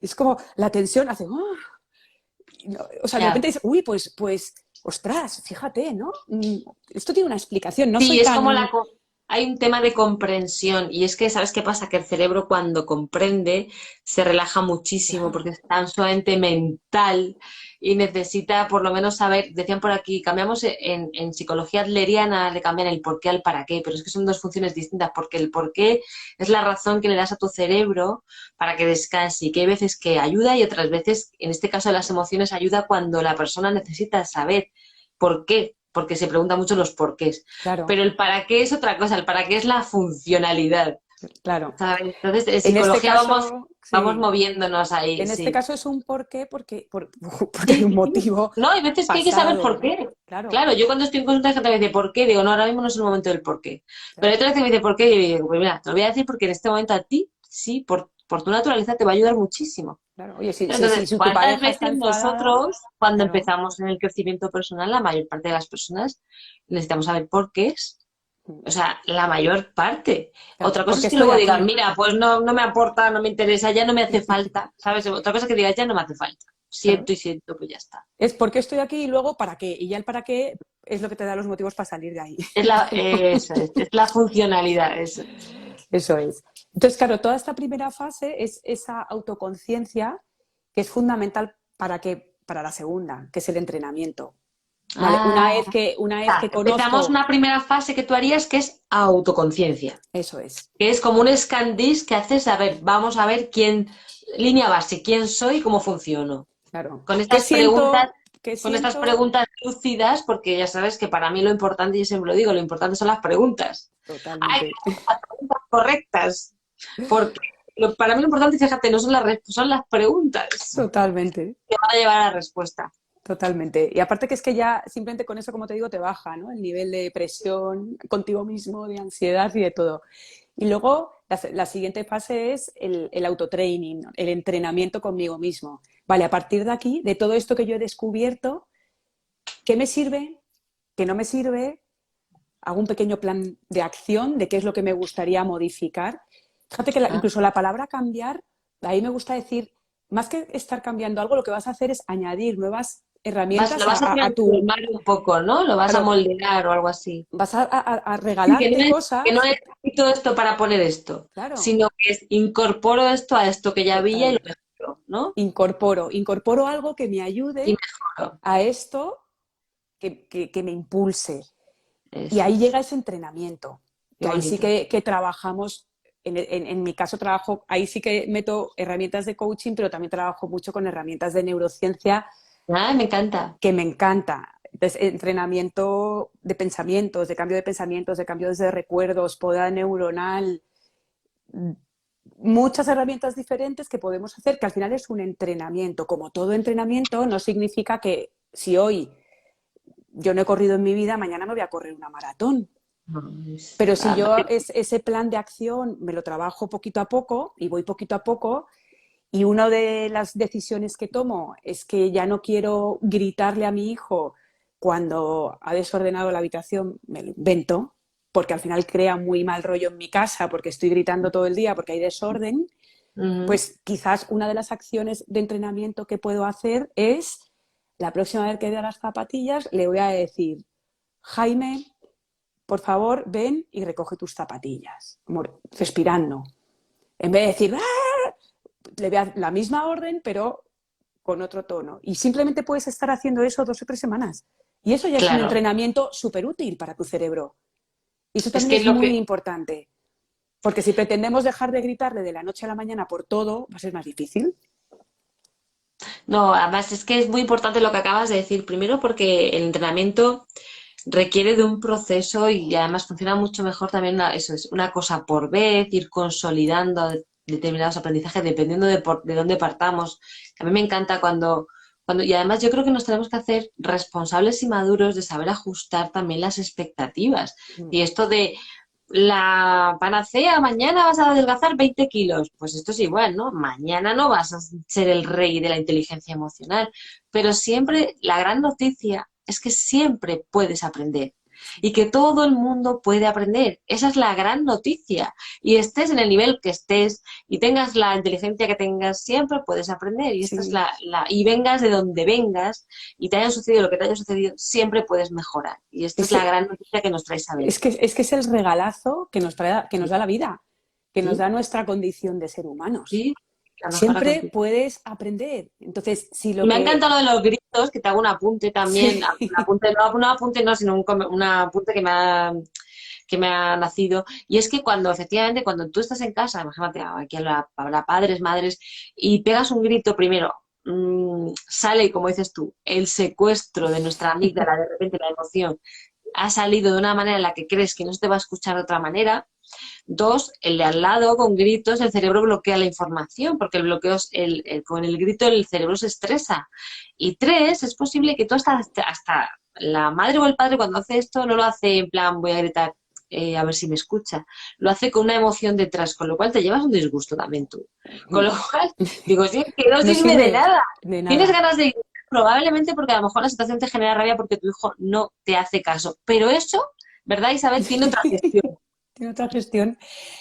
Es como la tensión hace... ¡ah! O sea, de Ya. repente dices, uy, ostras, fíjate, ¿no? Esto tiene una explicación, no Sí, soy es como tan... hay un tema de comprensión y es que, ¿sabes qué pasa? Que el cerebro cuando comprende se relaja muchísimo Claro, porque es tan solamente mental y necesita por lo menos saber, decían por aquí, cambiamos en psicología adleriana, le cambian el por qué al para qué, pero es que son dos funciones distintas porque el por qué es la razón que le das a tu cerebro para que descanse y que hay veces que ayuda y otras veces, en este caso de las emociones, ayuda cuando la persona necesita saber por qué, porque se pregunta mucho los porqués. claro, Pero el para qué es otra cosa, el para qué es la funcionalidad, claro. ¿sabes? Entonces, en En este psicología caso, vamos sí. moviéndonos ahí, En este sí. caso es un porqué porque hay Sí, un sí, sí. motivo No, hay veces que hay que saber por pasado. qué. Claro, Claro, yo cuando estoy en consulta, hay gente me dice, ¿por qué? Digo, no, ahora mismo no es el momento del por qué. Pero hay claro, otra vez que me dice, ¿por qué? Y yo digo, pues mira, te lo voy a decir porque en este momento a ti, sí, por tu naturaleza te va a ayudar muchísimo. claro. Oye, Entonces, si tu ¿cuántas pareja está veces enfadada, nosotros, cuando claro. empezamos en el crecimiento personal, la mayor parte de las personas necesitamos saber por qué es? O sea, la mayor parte. Claro, Otra cosa porque es que estoy luego digan, aquí. mira, pues no, no me aporta, no me interesa, ya no me hace falta, ¿sabes? Otra cosa es que digas, ya no me hace falta. Claro. Siento y siento, pues ya está. Es porque estoy aquí y luego para qué. Y ya el para qué es lo que te da los motivos para salir de ahí. Es la funcionalidad, eso. Eso es. Entonces, claro, toda esta primera fase es esa autoconciencia que es fundamental para la segunda, que es el entrenamiento. Vale, Ah, una vez que está. Empezamos conozco, una primera fase que tú harías que es autoconciencia, eso es, que es como un scan disc que haces, a ver, vamos a ver quién, línea base, quién soy y cómo funciono. claro. Con ¿Qué estas preguntas, siento? ¿Qué con estas siento? preguntas lúcidas, porque ya sabes que para mí lo importante, y yo siempre lo digo, lo importante son las preguntas. Hay que Totalmente, hacer las preguntas correctas, porque para mí lo importante, fíjate, no son son las preguntas totalmente. que van a llevar a la respuesta. Totalmente. Y aparte que es que ya simplemente con eso, como te digo, te baja, ¿no? El nivel de presión contigo mismo, de ansiedad y de todo. Y luego la siguiente fase es el autotraining, ¿no? El entrenamiento conmigo mismo. Vale, a partir de aquí, de todo esto que yo he descubierto, ¿qué me sirve? ¿Qué no me sirve? Hago un pequeño plan de acción de qué es lo que me gustaría modificar. Fíjate que Ah, incluso la palabra cambiar, ahí me gusta decir, más que estar cambiando algo, lo que vas a hacer es añadir nuevas lo herramientas vas a a tu... transformar un poco, ¿no? Lo vas a Claro, moldear o algo así. vas a Sí, regalarte que no cosas, necesito esto para poner esto, claro, sino que incorporo esto a esto que ya había y lo total. mejoro, ¿no? Incorporo algo que me Y ayude mejoro. a esto que me impulse. Y Eso ahí es. llega ese entrenamiento, Qué que ahí sí bonito. que trabajamos, en mi caso trabajo, ahí sí que meto herramientas de coaching, pero también trabajo mucho con herramientas de neurociencia Ah, me encanta. que me encanta. Entonces, entrenamiento de pensamientos, de cambios de recuerdos, poda neuronal, muchas herramientas diferentes que podemos hacer, que al final es un entrenamiento. Como todo entrenamiento, no significa que si hoy yo no he corrido en mi vida, mañana me voy a correr una maratón. No, Pero si yo ese plan de acción me lo trabajo poquito a poco y voy poquito a poco, y una de las decisiones que tomo es que ya no quiero gritarle a mi hijo cuando ha desordenado la habitación, me lo invento, porque al final crea muy mal rollo en mi casa, porque estoy gritando todo el día, porque hay desorden, Ujú. pues quizás una de las acciones de entrenamiento que puedo hacer es, la próxima vez que vea las zapatillas, le voy a decir, Jaime, por favor, ven y recoge tus zapatillas, como respirando. En vez de decir, ¡ah! Le voy a dar la misma orden, pero con otro tono. Y simplemente puedes estar haciendo eso 2 o 3 semanas. Y eso ya es un Claro. entrenamiento súper útil para tu cerebro. Y eso Es también que es lo muy que, importante. Porque si pretendemos dejar de gritarle de la noche a la mañana por todo, va a ser más difícil. no, además es que es muy importante lo que acabas de decir. Primero porque el entrenamiento requiere de un proceso y además funciona mucho mejor también eso es una cosa por vez, ir consolidando determinados aprendizajes dependiendo de dónde partamos. A mí me encanta y además yo creo que nos tenemos que hacer responsables y maduros de saber ajustar también las expectativas. Y esto de la panacea, mañana vas a adelgazar 20 kilos. Pues esto es igual, ¿no? Mañana no vas a ser el rey de la inteligencia emocional, pero siempre la gran noticia es que siempre puedes aprender y que todo el mundo puede aprender. Esa es la gran noticia. Y estés en el nivel que estés y tengas la inteligencia que tengas, siempre puedes aprender. Y esta es Sí, y vengas de donde vengas y te haya sucedido lo que te haya sucedido, siempre puedes mejorar. Y esto es la ese, gran noticia que nos trae Isabel. es que es el regalazo que que nos Sí, da la vida, que nos sí, da nuestra condición de ser humanos. sí, la mejora Siempre continua. puedes aprender. Entonces, si Y lo me ha que... encantado lo de los gritos, que te hago un apunte también, un Sí, apunte, no, un apunte no, sino un apunte que me ha nacido. Y es que efectivamente, cuando tú estás en casa, imagínate, aquí habrá padres, madres, y pegas un grito primero, sale, como dices tú, el secuestro de nuestra amígdala, de repente la emoción ha salido de una manera en la que crees que no se te va a escuchar de otra manera. Dos, el de al lado con gritos, el cerebro bloquea la información, porque el bloqueo, con el grito el cerebro se estresa. Y tres, es posible que tú hasta la madre o el padre cuando hace esto no lo hace en plan voy a gritar a ver si me escucha, lo hace con una emoción detrás, con lo cual te llevas un disgusto también tú. Con lo cual, digo, sí, que no no sirve de sirve nada. de Tienes nada. ganas de gritar, probablemente porque a lo mejor la situación te genera rabia porque tu hijo no te hace caso. Pero eso, ¿verdad, Isabel? Tiene otra gestión. Tiene otra gestión.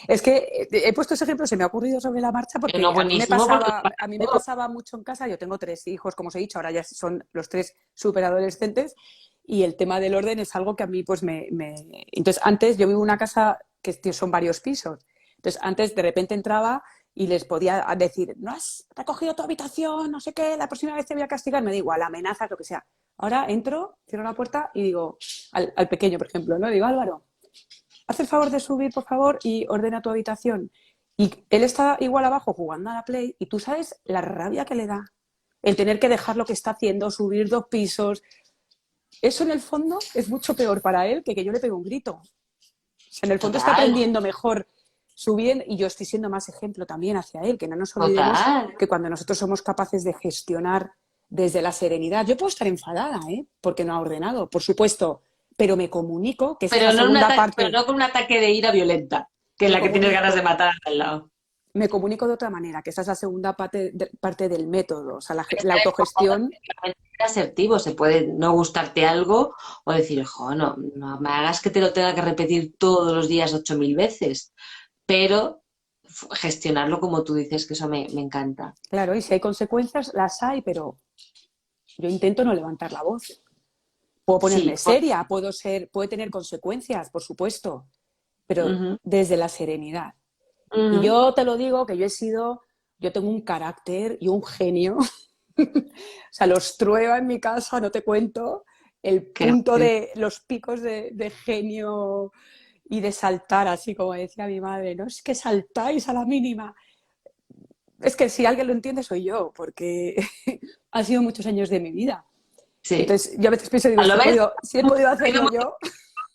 Es que he puesto ese ejemplo, se me ha ocurrido sobre la marcha No, porque buenísimo, porque a mí me pasaba mucho en casa. Yo tengo 3 hijos, como os he dicho, ahora ya son los 3 superadolescentes y el tema del orden es algo que a mí pues Entonces, antes yo vivo en una casa que son varios pisos. Entonces, antes de repente entraba y les podía decir, no has recogido tu habitación, no sé qué, la próxima vez te voy a castigar, me da igual, amenazas, lo que sea. Ahora entro, cierro la puerta y digo, al pequeño, por ejemplo, ¿no? Digo, Álvaro, haz el favor de subir, por favor, y ordena tu habitación. Y él está igual abajo jugando a la Play y tú sabes la rabia que le da el tener que dejar lo que está haciendo, subir 2 pisos. Eso en el fondo es mucho peor para él que yo le pegue un grito. O sea, en el fondo está Total, aprendiendo mejor subiendo y yo estoy siendo más ejemplo también hacia él, que no nos olvidemos total. que cuando nosotros somos capaces de gestionar desde la serenidad, yo puedo estar enfadada, ¿eh? Porque no ha ordenado, por supuesto, pero me comunico, que es Pero esta no, segunda pero parte, no con un ataque de ira violenta, que es me la que tienes ganas de comunico, matar al lado. me comunico de otra manera, que esa es la segunda parte del método, o sea, la autogestión. Asertivo, se puede no gustarte algo o decir, jo, no, no me hagas que te lo tenga que repetir todos los días 8000 veces, pero gestionarlo como tú dices, que eso me encanta. Claro, y si hay consecuencias, las hay, pero yo intento no levantar la voz. Puedo ponerme Sí, seria, puede tener consecuencias, por supuesto, pero ujú, desde la serenidad. Y ujú, yo te lo digo que yo tengo un carácter y un genio. O sea, los trueba en mi casa, no te cuento, el qué punto gracioso. de los picos de genio y de saltar, así como decía mi madre, no es que saltáis a la mínima. Es que si alguien lo entiende soy yo, porque han sido muchos años de mi vida. Sí. Entonces, yo a veces pienso, digo, ¿A lo ves? si he podido Ha habido hacerlo mucho, yo,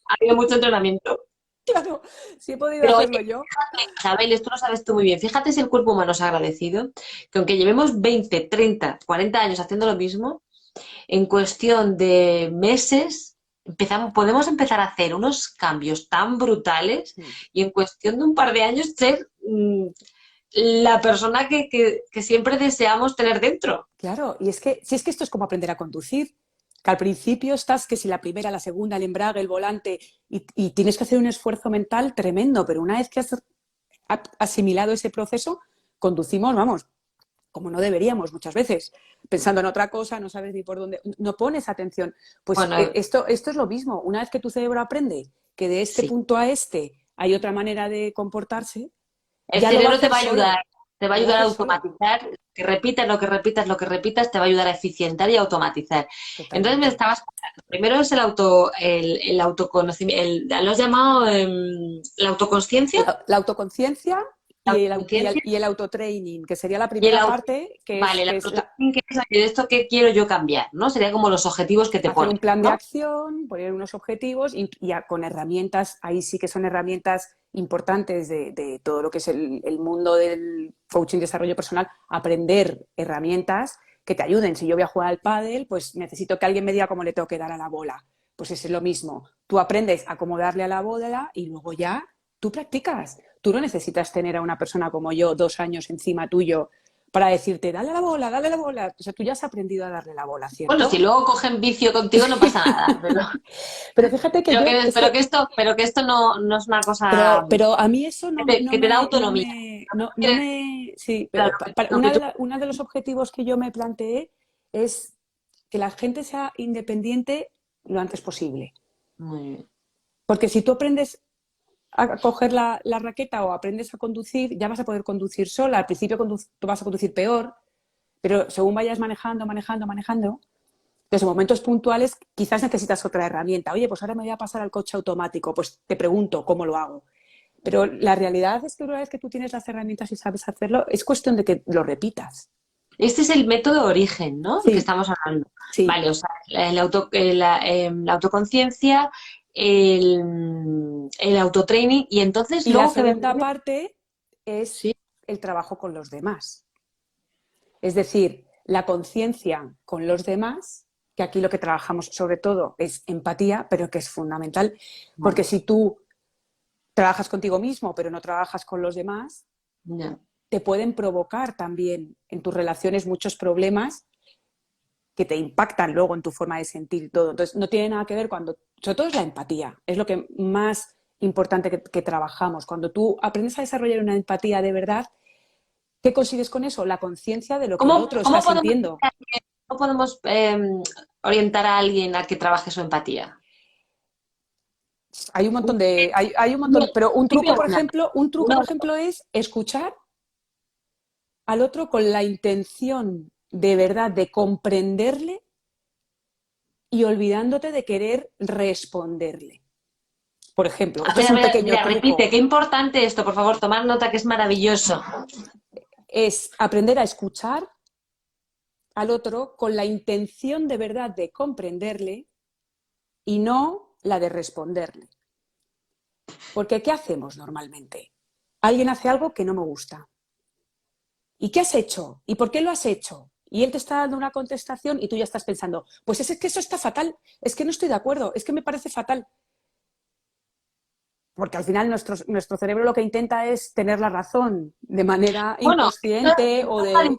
ha habido mucho entrenamiento. claro, si he podido Pero oye, hacerlo yo, Isabel, esto lo sabes tú muy bien. Fíjate si el cuerpo humano es agradecido, que aunque llevemos 20, 30, 40 años haciendo lo mismo, en cuestión de meses podemos empezar a hacer unos cambios tan brutales y en cuestión de un par de años ser la persona que siempre deseamos tener dentro. claro, y es que, si es que esto es como aprender a conducir, que al principio estás que si la primera, la segunda, el embrague, el volante, y tienes que hacer un esfuerzo mental tremendo, pero una vez que has asimilado ese proceso, conducimos, vamos, como no deberíamos muchas veces, pensando en otra cosa, no sabes ni por dónde, no pones atención. Pues Bueno, esto es lo mismo, una vez que tu cerebro aprende que de este sí. punto a este hay otra manera de comportarse, El ya lo va a cerebro hacer solo, te va a lo va a ayudar a hacer solo, automatizar, que repitas lo que repitas, lo que repitas, te va a ayudar a eficientar y automatizar. Entonces me totalmente. estabas contando, primero es el autoconocimiento, ¿lo has llamado la autoconsciencia? La autoconciencia La y autoconciencia el autotraining, que sería la y primera parte, vale, la que es autotraining, que es oye, de esto que quiero yo cambiar, ¿no? Sería como los objetivos que te hacer pones, un plan de ¿no? acción, poner unos objetivos con herramientas, ahí sí que son herramientas importantes de todo lo que es el mundo del coaching y desarrollo personal, aprender herramientas que te ayuden. Si yo voy a jugar al pádel, pues necesito que alguien me diga cómo le tengo que dar a la bola. Pues es lo mismo. Tú aprendes a cómo darle a la bola y luego ya tú practicas. Tú no necesitas tener a una persona como yo 2 años encima tuyo para decirte, dale a la bola, dale a la bola. O sea, tú ya has aprendido a darle la bola, Bueno, si ¿cierto? luego cogen vicio contigo no pasa nada, Pero fíjate que yo, es que, pero que esto no es una cosa pero a mí eso que te da autonomía. no me, sí, Claro, lo que tú... una de los objetivos que yo me planteé es que la gente sea independiente lo antes posible. Muy bien. Porque si tú aprendes a coger la raqueta o aprendes a conducir, ya vas a poder conducir sola. Al principio tú vas a conducir peor, pero según vayas manejando, entonces, en momentos puntuales quizás necesitas otra herramienta. Oye, pues ahora me voy a pasar al coche automático. Pues te pregunto cómo lo hago. Pero la realidad es que una vez que tú tienes las herramientas y sabes hacerlo, es cuestión de que lo repitas. Este es el método origen, ¿no? Que Sí, estamos hablando. sí. Vale, o sea, la autoconciencia, el autotraining y entonces Y la luego que segunda vendría... parte es Sí, el trabajo con los demás. Es decir, la conciencia con los demás, que aquí lo que trabajamos sobre todo es empatía, pero que es fundamental, porque vale, si tú trabajas contigo mismo, pero no trabajas con los demás, ya. te pueden provocar también en tus relaciones muchos problemas que te impactan luego en tu forma de sentir y todo. Entonces, no tiene nada que ver cuando, sobre todo es la empatía, es lo que más importante que trabajamos. Cuando tú aprendes a desarrollar una empatía de verdad, ¿qué consigues con eso? La conciencia de lo que el otro está ¿Cómo podemos, sintiendo. cómo podemos orientar a alguien a que trabaje su empatía? Hay un montón hay un montón, pero Dime un truco, una, por ejemplo, es escuchar al otro con la intención de verdad de comprenderle y olvidándote de querer responderle. Por ejemplo, esto es un a ver, pequeño mira, repite, truco, qué importante esto, por favor, tomar nota que es maravilloso. es aprender a escuchar al otro con la intención de verdad de comprenderle y no la de responderle. Porque ¿qué hacemos normalmente? Alguien hace algo que no me gusta. ¿Y qué has hecho? ¿Y por qué lo has hecho? Y él te está dando una contestación y tú ya estás pensando, pues es que eso está fatal, es que no estoy de acuerdo, es que me parece fatal. Porque al final nuestro cerebro lo que intenta es tener la razón de manera Bueno, inconsciente o de...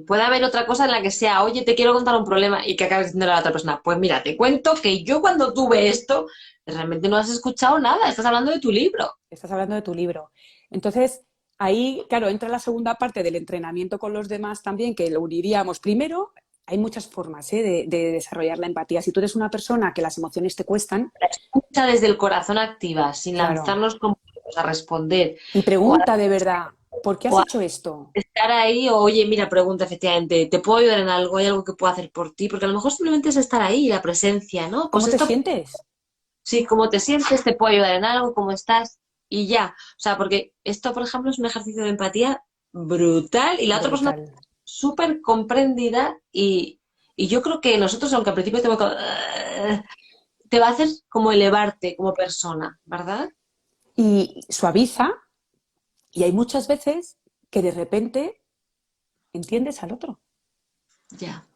puede haber otra cosa en la que sea, oye, te quiero contar un problema y que acabes diciendo a la otra persona, pues mira, te cuento que yo cuando tuve esto, realmente no has escuchado nada, estás hablando de tu libro. Estás hablando de tu libro. Entonces, ahí, claro, entra la segunda parte del entrenamiento con los demás también, que lo uniríamos. Primero, hay muchas formas de desarrollar la empatía. Si tú eres una persona que las emociones te cuestan, Escucha desde el corazón activa, sin claro, lanzarnos como a responder y o a, pregunta de verdad, ¿por qué has o a hecho esto? estar ahí o, oye, mira, pregunta efectivamente, ¿te puedo ayudar en algo? ¿Hay algo que puedo hacer por ti? Porque a lo mejor simplemente es estar ahí, la presencia, ¿no? Pues ¿Cómo te esto, sientes? sí, ¿cómo te sientes? ¿Te puedo ayudar en algo? ¿Cómo estás? Y ya. O sea, porque esto, por ejemplo, es un ejercicio de empatía brutal y la otra persona Brutal. súper comprendida y yo creo que nosotros, aunque al principio te va a hacer como elevarte como persona, ¿verdad? Y suaviza, y hay muchas veces que de repente entiendes al otro. Ya,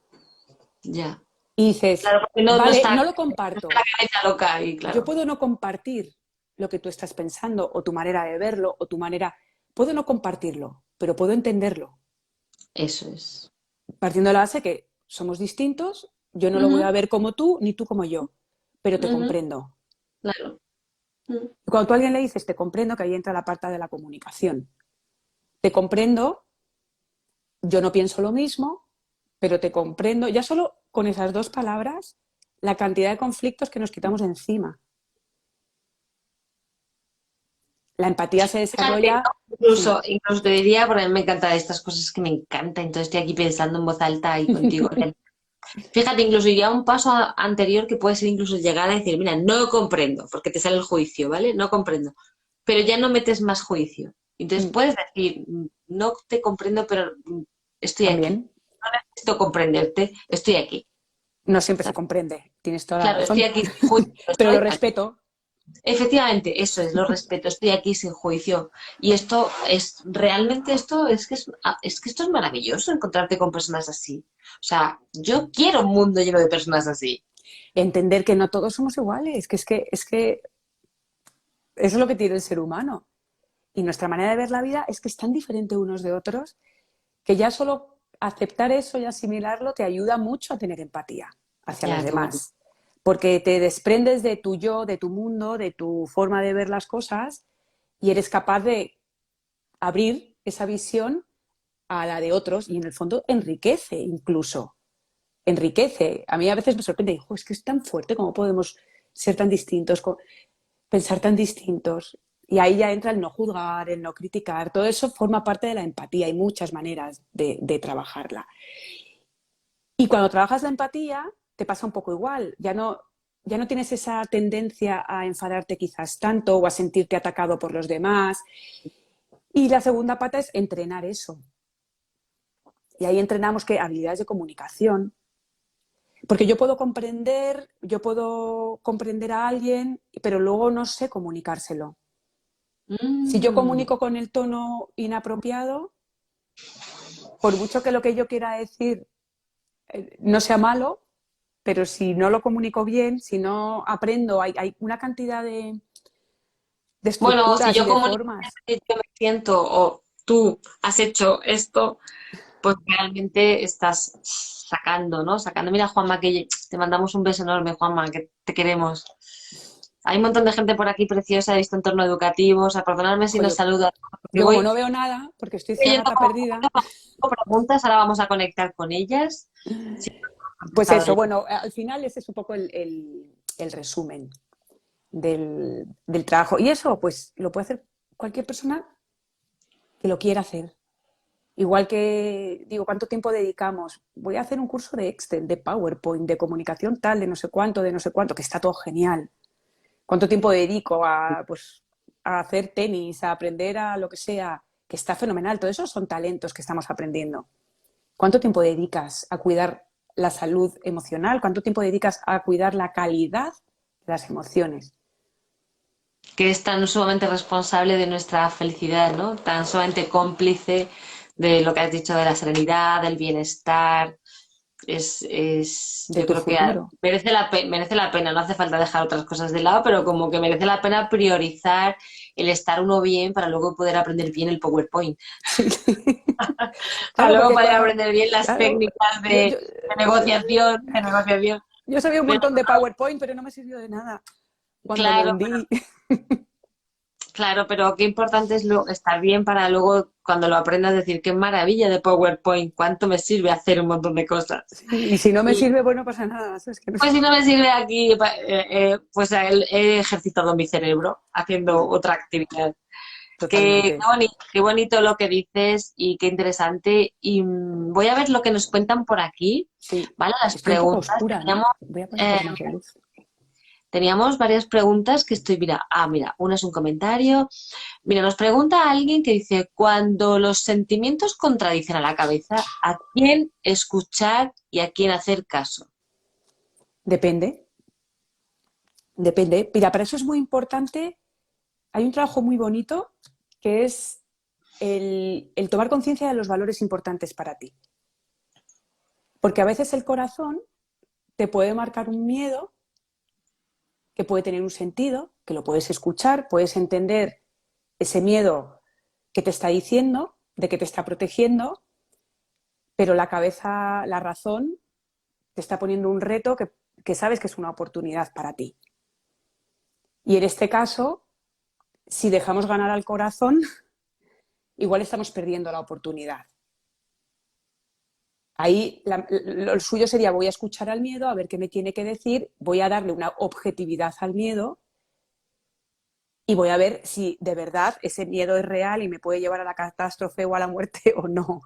ya. Y dices, Claro, porque no vale, está no lo la comparto. cabeza loca ahí, Yo claro. puedo no compartir lo que tú estás pensando o tu manera de verlo o tu manera... Puedo no compartirlo, pero puedo entenderlo. Eso es. Partiendo de la base que somos distintos, yo no lo voy Ujú, a ver como tú ni tú como yo, pero te ujú, comprendo. claro. Mm. Y cuando tú a alguien le dices te comprendo, que ahí entra la parte de la comunicación. Te comprendo, yo no pienso lo mismo, pero te comprendo. Ya solo con esas dos palabras, la cantidad de conflictos que nos quitamos de encima. La empatía se Fíjate, desarrolla, ¿no? sí. Incluso te diría, porque a mí me encantan estas cosas que me encantan, entonces estoy aquí pensando en voz alta ahí contigo. Fíjate, incluso iría un paso anterior que puede ser incluso llegar a decir, mira, no comprendo, porque te sale el juicio, ¿vale? No comprendo. Pero ya no metes más juicio. Entonces puedes decir, no te comprendo, pero estoy aquí. También No necesito comprenderte, estoy aquí. no siempre se ¿Sabes? comprende, tienes toda la Claro, estoy razón, aquí sin juicio, pero lo estoy aquí. respeto. Efectivamente, eso es, lo respeto, estoy aquí sin juicio. Y esto es, realmente esto es que esto es maravilloso encontrarte con personas así. O sea, yo quiero un mundo lleno de personas así. Entender que no todos somos iguales, que eso es lo que tiene el ser humano. Y nuestra manera de ver la vida es que es tan diferente unos de otros que ya solo aceptar eso y asimilarlo te ayuda mucho a tener empatía hacia los Ya, qué bonito. demás. Porque te desprendes de tu yo, de tu mundo, de tu forma de ver las cosas y eres capaz de abrir esa visión a la de otros y en el fondo enriquece incluso. Enriquece. A mí a veces me sorprende, digo, es que es tan fuerte, ¿cómo podemos ser tan distintos, pensar tan distintos? Y ahí ya entra el no juzgar, el no criticar, todo eso forma parte de la empatía, hay muchas maneras de trabajarla. Y cuando trabajas la empatía, te pasa un poco igual, ya no tienes esa tendencia a enfadarte quizás tanto o a sentirte atacado por los demás. Y la segunda pata es entrenar eso. Y ahí entrenamos que habilidades de comunicación, porque yo puedo comprender a alguien, pero luego no sé comunicárselo. Si yo Mm. comunico con el tono inapropiado, por mucho que lo que yo quiera decir no sea malo, pero si no lo comunico bien, si no aprendo, hay una cantidad de Bueno, si estructuras y yo de comunico formas. que yo me siento o tú has hecho esto, pues realmente estás sacando, ¿no? Sacando. Mira, Juanma, que te mandamos un beso enorme, Juanma, que te queremos. Hay un montón de gente por aquí preciosa, he visto entorno educativo, o sea, perdonadme si Ojo, nos saluda, porque yo como voy no veo nada, porque estoy leyendo ciegata perdida, como preguntas, ahora vamos a conectar con ellas. Sí, pues contestadores. eso, bueno, al final ese es un poco el resumen. del trabajo. Y eso, pues, lo puede hacer cualquier persona que lo quiera hacer. Igual que digo, ¿cuánto tiempo dedicamos? Voy a hacer un curso de Excel, de PowerPoint, de comunicación tal, de no sé cuánto, que está todo genial. ¿Cuánto tiempo dedico a, pues, a hacer tenis, a aprender a lo que sea? Que está fenomenal. Todo eso son talentos que estamos aprendiendo. ¿Cuánto tiempo dedicas a cuidar la salud emocional? ¿Cuánto tiempo dedicas a cuidar la calidad de las emociones? Que es tan sumamente responsable de nuestra felicidad, ¿no? Tan sumamente cómplice de lo que has dicho de la serenidad, del bienestar. De Yo tu creo que futuro. merece la pena, no hace falta dejar otras cosas de lado, pero como que merece la pena priorizar el estar uno bien para luego poder aprender bien el PowerPoint, Sí. para Claro, luego porque poder cuando, aprender bien las claro, técnicas yo, yo, de negociación. yo sabía un Pero montón de PowerPoint, pero no me sirvió de nada cuando lo claro, hundí. claro, pero qué importante es estar bien para luego, cuando lo aprendas, decir qué maravilla de PowerPoint, cuánto me sirve hacer un montón de cosas. Sí, y si no me Y sirve, pues no pasa nada. ¿Sabes? Que no... pues si no me sirve aquí, pues he ejercitado mi cerebro haciendo otra actividad. Totalmente. Qué bonito lo que dices y qué interesante. Y voy a ver lo que nos cuentan por aquí, Sí, ¿vale? Las estoy un poco preguntas. oscura, ¿no? Voy a poner un Eh, poco más de luz. Teníamos varias preguntas que mira, una es un comentario. Mira, nos pregunta alguien que dice, cuando los sentimientos contradicen a la cabeza, ¿a quién escuchar y a quién hacer caso? Depende, depende. Mira, para eso es muy importante. Hay un trabajo muy bonito que es el tomar conciencia de los valores importantes para ti. Porque a veces el corazón te puede marcar un miedo que puede tener un sentido, que lo puedes escuchar, puedes entender ese miedo que te está diciendo, de que te está protegiendo, pero la cabeza, la razón, te está poniendo un reto que sabes que es una oportunidad para ti. Y en este caso, si dejamos ganar al corazón, igual estamos perdiendo la oportunidad. Ahí lo suyo sería voy a escuchar al miedo, a ver qué me tiene que decir, voy a darle una objetividad al miedo y voy a ver si de verdad ese miedo es real y me puede llevar a la catástrofe o a la muerte o no.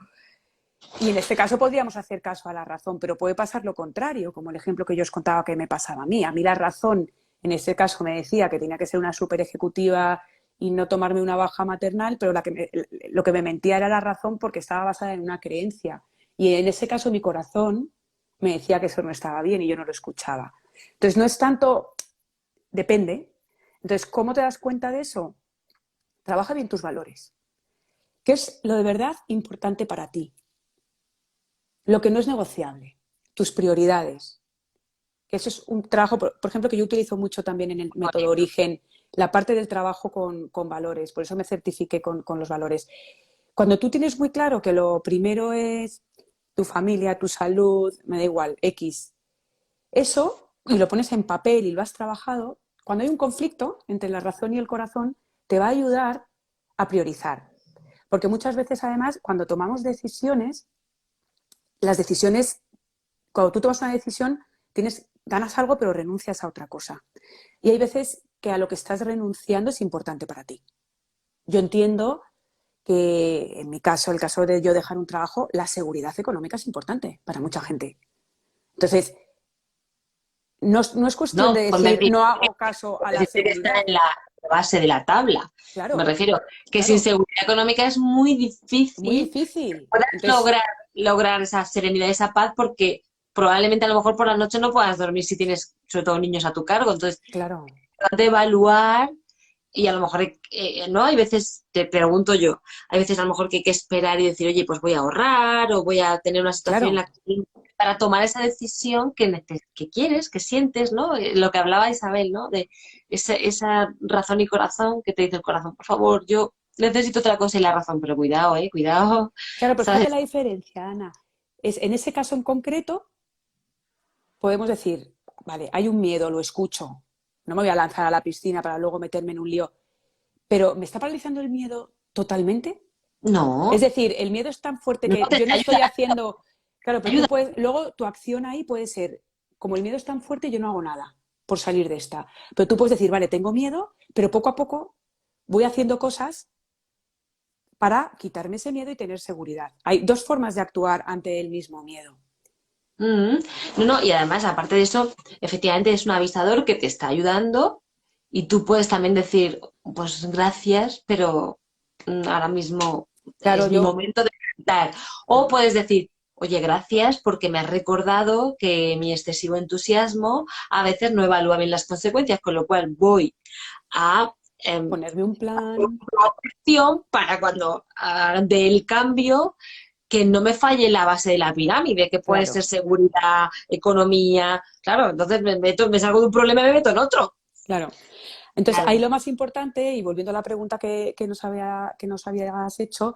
Y en este caso podríamos hacer caso a la razón, pero puede pasar lo contrario, como el ejemplo que yo os contaba que me pasaba a mí. A mí la razón, en este caso, me decía que tenía que ser una super ejecutiva y no tomarme una baja maternal, pero lo que me mentía era la razón porque estaba basada en una creencia. Y en ese caso mi corazón me decía que eso no estaba bien y yo no lo escuchaba. Entonces no es tanto, depende. Entonces, ¿cómo te das cuenta de eso? Trabaja bien tus valores. ¿Qué es lo de verdad importante para ti? Lo que no es negociable, tus prioridades. Que eso es un trabajo, por ejemplo, que yo utilizo mucho también en el método Origen, la parte del trabajo con valores, por eso me certifiqué con los valores. Cuando tú tienes muy claro que lo primero es tu familia, tu salud, me da igual, X, eso, y lo pones en papel y lo has trabajado, cuando hay un conflicto entre la razón y el corazón, te va a ayudar a priorizar. Porque muchas veces, además, cuando tomamos decisiones, las decisiones, cuando tú tomas una decisión, ganas algo pero renuncias a otra cosa. Y hay veces que a lo que estás renunciando es importante para ti. Yo entiendo que en mi caso, el caso de yo dejar un trabajo, la seguridad económica es importante para mucha gente. Entonces, no es cuestión de No, decir no hago caso a la decirte que está seguridad. en la base de la tabla. Me Claro, refiero que sin claro, seguridad económica es muy muy difícil difícil. puedas Entonces, lograr esa serenidad, esa paz, porque probablemente a lo mejor por la noche no puedas dormir si tienes sobre todo niños a tu cargo. Entonces, claro, de evaluar y a lo mejor, ¿no? Hay veces, te pregunto yo, hay veces a lo mejor que hay que esperar y decir, oye, pues voy a ahorrar o voy a tener una situación en claro, la que para tomar esa decisión que quieres, que sientes, ¿no? Lo que hablaba Isabel, ¿no? De esa razón y corazón que te dice el corazón, por favor, yo necesito otra cosa y la razón, pero cuidado, cuidado, claro, pero fíjate ¿sabes? la diferencia, Ana. En ese caso en concreto, podemos decir, vale, hay un miedo, lo escucho, no me voy a lanzar a la piscina para luego meterme en un lío, pero ¿me está paralizando el miedo totalmente? Es No, decir, el miedo es tan fuerte no que te yo no ayuda, estoy haciendo, claro, pero tú ayuda. puedes, luego tu acción ahí puede ser, como el miedo es tan fuerte, yo no hago nada. por salir de esta. Pero tú puedes decir, vale, tengo miedo, pero poco a poco voy haciendo cosas para quitarme ese miedo y tener seguridad. Hay dos formas de actuar ante el mismo miedo. Mm. No, no, y además, aparte de eso, efectivamente es un avisador que te está ayudando y tú puedes también decir, pues gracias, pero ahora mismo Claro, es mi yo, momento de cantar. O puedes decir, oye, gracias porque me has recordado que mi excesivo entusiasmo a veces no evalúa bien las consecuencias, con lo cual voy a ponerme un plan. acción para cuando dé el cambio que no me falle la base de la pirámide, que puede ser Claro, seguridad, economía. Claro, entonces me salgo de un problema y me meto en otro. claro. Entonces, ahí Claro. lo más importante, y volviendo a la pregunta que nos habías hecho,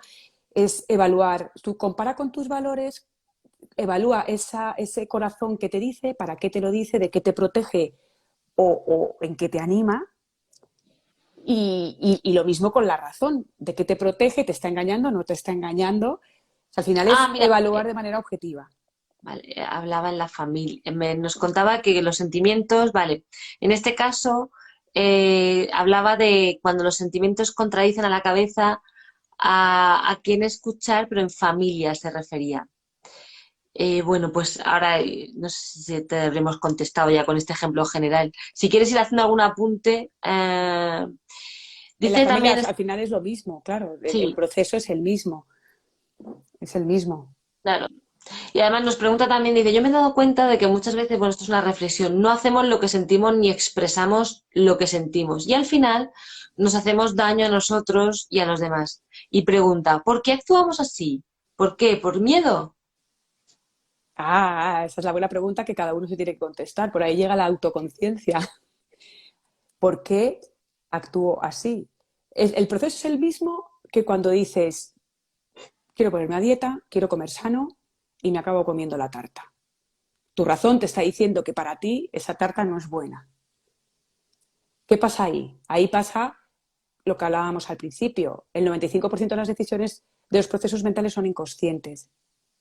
es evaluar. Tú compara con tus valores, evalúa ese corazón que te dice, para qué te lo dice, de qué te protege o en qué te anima. Y lo mismo con la razón, de qué te protege, te está engañando, no te está engañando. O sea, al final Ah, es mira, evaluar de manera objetiva. vale, hablaba en la familia. Nos contaba que los sentimientos, vale, en este caso hablaba de cuando los sentimientos contradicen a la cabeza a quién escuchar, pero en familia se refería. Bueno, pues ahora no sé si te habremos contestado ya con este ejemplo general. Si quieres ir haciendo algún apunte, En la dice familia también, al final es lo mismo, claro, el sí, proceso es el mismo, es el mismo. claro. Y además nos pregunta también, dice, yo me he dado cuenta de que muchas veces, bueno, esto es una reflexión, no hacemos lo que sentimos ni expresamos lo que sentimos. Y al final nos hacemos daño a nosotros y a los demás. Y pregunta, ¿por qué actuamos así? ¿Por qué? ¿Por miedo? Esa es la buena pregunta que cada uno se tiene que contestar. Por ahí llega la autoconciencia. ¿Por qué actúo así? El proceso es el mismo que cuando dices, quiero ponerme a dieta, quiero comer sano y me acabo comiendo la tarta. Tu razón te está diciendo que para ti esa tarta no es buena. ¿Qué pasa ahí? Ahí pasa lo que hablábamos al principio. El 95% de las decisiones de los procesos mentales son inconscientes.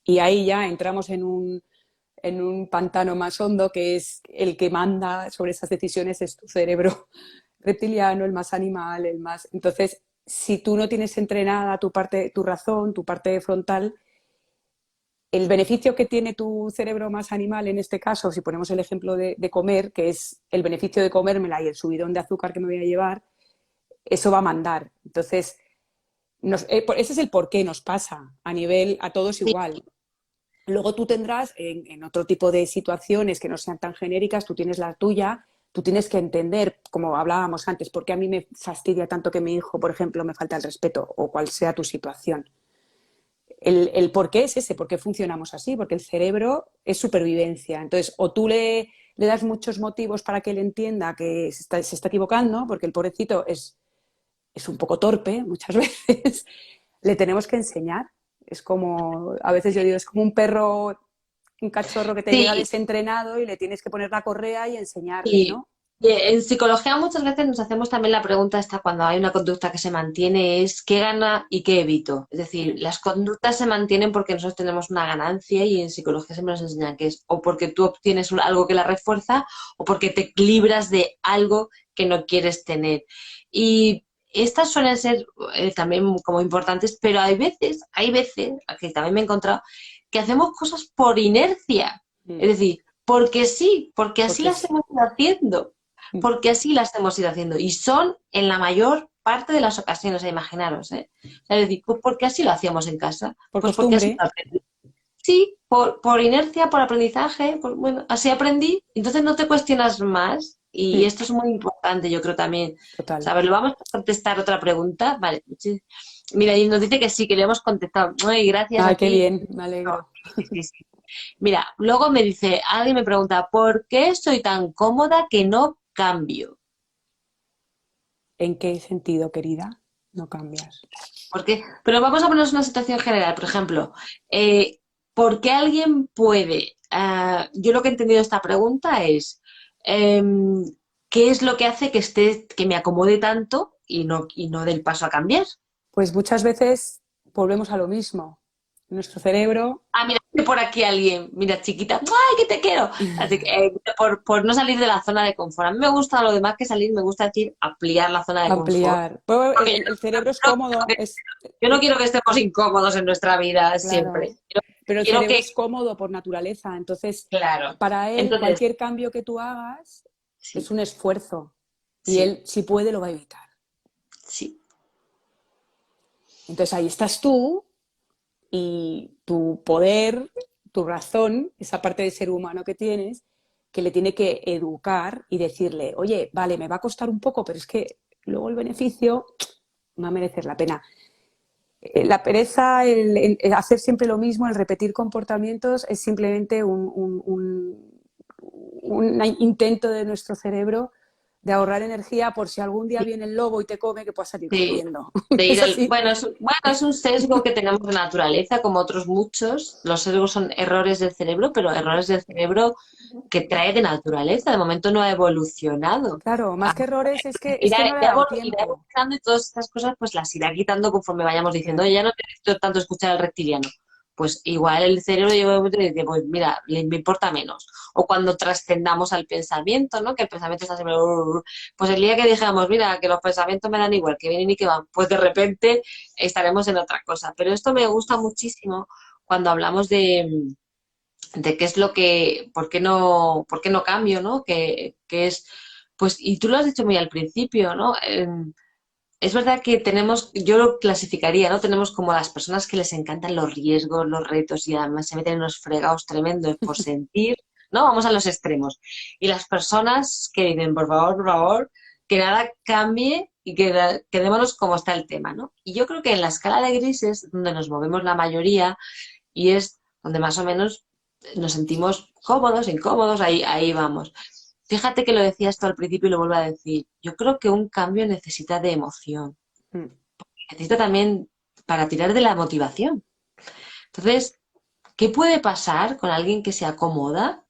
Y ahí ya entramos en un pantano más hondo que es el que manda sobre esas decisiones es tu cerebro reptiliano, el más animal, el más... Entonces, si tú no tienes entrenada tu parte, tu razón, tu parte frontal, el beneficio que tiene tu cerebro más animal, en este caso, si ponemos el ejemplo de comer, que es el beneficio de comérmela y el subidón de azúcar que me voy a llevar, eso va a mandar. Entonces, ese es el por qué nos pasa a nivel, a todos Sí. igual. Luego tú tendrás en otro tipo de situaciones que no sean tan genéricas, tú tienes la tuya, tú tienes que entender, como hablábamos antes, por qué a mí me fastidia tanto que mi hijo, por ejemplo, me falta el respeto o cual sea tu situación. El por qué es ese, por qué funcionamos así, porque el cerebro es supervivencia. Entonces, o tú le das muchos motivos para que él entienda que se está equivocando, porque el pobrecito es un poco torpe muchas veces, le tenemos que enseñar. Es como, a veces yo digo, es como un perro, un cachorro que te llega Sí, desentrenado y le tienes que poner la correa y enseñarle, y ¿no? en psicología muchas veces nos hacemos también la pregunta esta cuando hay una conducta que se mantiene es ¿qué gana y qué evito? Es decir, Sí, las conductas se mantienen porque nosotros tenemos una ganancia y en psicología siempre nos enseñan que es o porque tú obtienes algo que la refuerza o porque te libras de algo que no quieres tener. Y estas suelen ser también como importantes, pero hay veces, que también me he encontrado, que hacemos cosas por inercia. Es decir, porque sí, porque así porque las sí. hemos ido haciendo, porque así las hemos ido haciendo. Y son en la mayor parte de las ocasiones, imaginaros, ¿eh? Es decir, pues porque así lo hacíamos en casa, Por pues porque así costumbre, lo aprendí. Sí, por inercia, por aprendizaje, bueno, así aprendí, entonces no te cuestionas más. Y esto es muy importante, yo creo también. total. Saberlo, vamos a contestar otra pregunta. Vale, sí. Mira, y nos dice que sí, que le hemos contestado. Ay, gracias Ay, a qué ti. bien, me alegro. Sí, sí, sí. Mira, luego me dice, alguien me pregunta, ¿por qué soy tan cómoda que no cambio? ¿En qué sentido, querida? No cambias. Pero vamos a ponernos una situación general, por ejemplo, ¿por qué alguien puede? Yo lo que he entendido de esta pregunta es, em, ¿qué es lo que hace que me acomode tanto y no del paso a cambiar? Pues muchas veces volvemos a lo mismo. Nuestro cerebro, Ah, mira, que por aquí alguien, mira, chiquita, ¡ay, que te quiero! Así que por no salir de la zona de confort. A mí me gusta lo demás que salir, me gusta decir ampliar la zona de confort. ampliar. Bueno, Porque el cerebro es no cómodo, yo no quiero que estemos incómodos en nuestra vida siempre. claro, pero el Quiero cerebro que, es cómodo por naturaleza. Entonces, claro. para él, Entonces, cualquier cambio que tú hagas es sí, un esfuerzo. Y sí, él, si puede, lo va a evitar. sí, Entonces ahí estás tú y tu poder, tu razón, esa parte de ser humano que tienes, que le tiene que educar y decirle, oye, vale, me va a costar un poco, pero es que luego el beneficio va a merecer la pena. La pereza, el hacer siempre lo mismo, el repetir comportamientos, es simplemente un intento de nuestro cerebro de ahorrar energía por si algún día viene el lobo y te come, que puedas salir sí. corriendo. De ir Es al, así. bueno, bueno, es un sesgo que tenemos de naturaleza, como otros muchos. Los sesgos son errores del cerebro, pero errores del cerebro que trae de naturaleza. De momento no ha evolucionado. Claro, más que errores es Irá, que no le ha dado irá tiempo. evolucionando y todas estas cosas pues las irá quitando conforme vayamos diciendo, oye, Claro. ya no necesito tanto escuchar al reptiliano. Pues igual el cerebro llega un momento y dice, pues mira, me importa menos. O cuando trascendamos al pensamiento, ¿no? Que el pensamiento está siempre... Pues el día que dijamos, mira, que los pensamientos me dan igual, que vienen y que van, pues de repente estaremos en otra cosa. Pero esto me gusta muchísimo cuando hablamos de qué es lo que, por qué no cambio, ¿no? Que es, pues, y tú lo has dicho muy al principio, ¿no? Es verdad que tenemos, yo lo clasificaría, ¿no? Tenemos como las personas que les encantan los riesgos, los retos y además se meten en unos fregados tremendos por sentir, ¿no? Vamos a los extremos. Y las personas que dicen, por favor, que nada cambie y que quedémonos como está el tema, ¿no? Y yo creo que en la escala de grises, donde nos movemos la mayoría, y es donde más o menos nos sentimos cómodos, incómodos, ahí vamos. Fíjate que lo decías tú al principio y lo vuelvo a decir. Yo creo que un cambio necesita de emoción, Mm. necesita también para tirar de la motivación. Entonces, ¿qué puede pasar con alguien que se acomoda?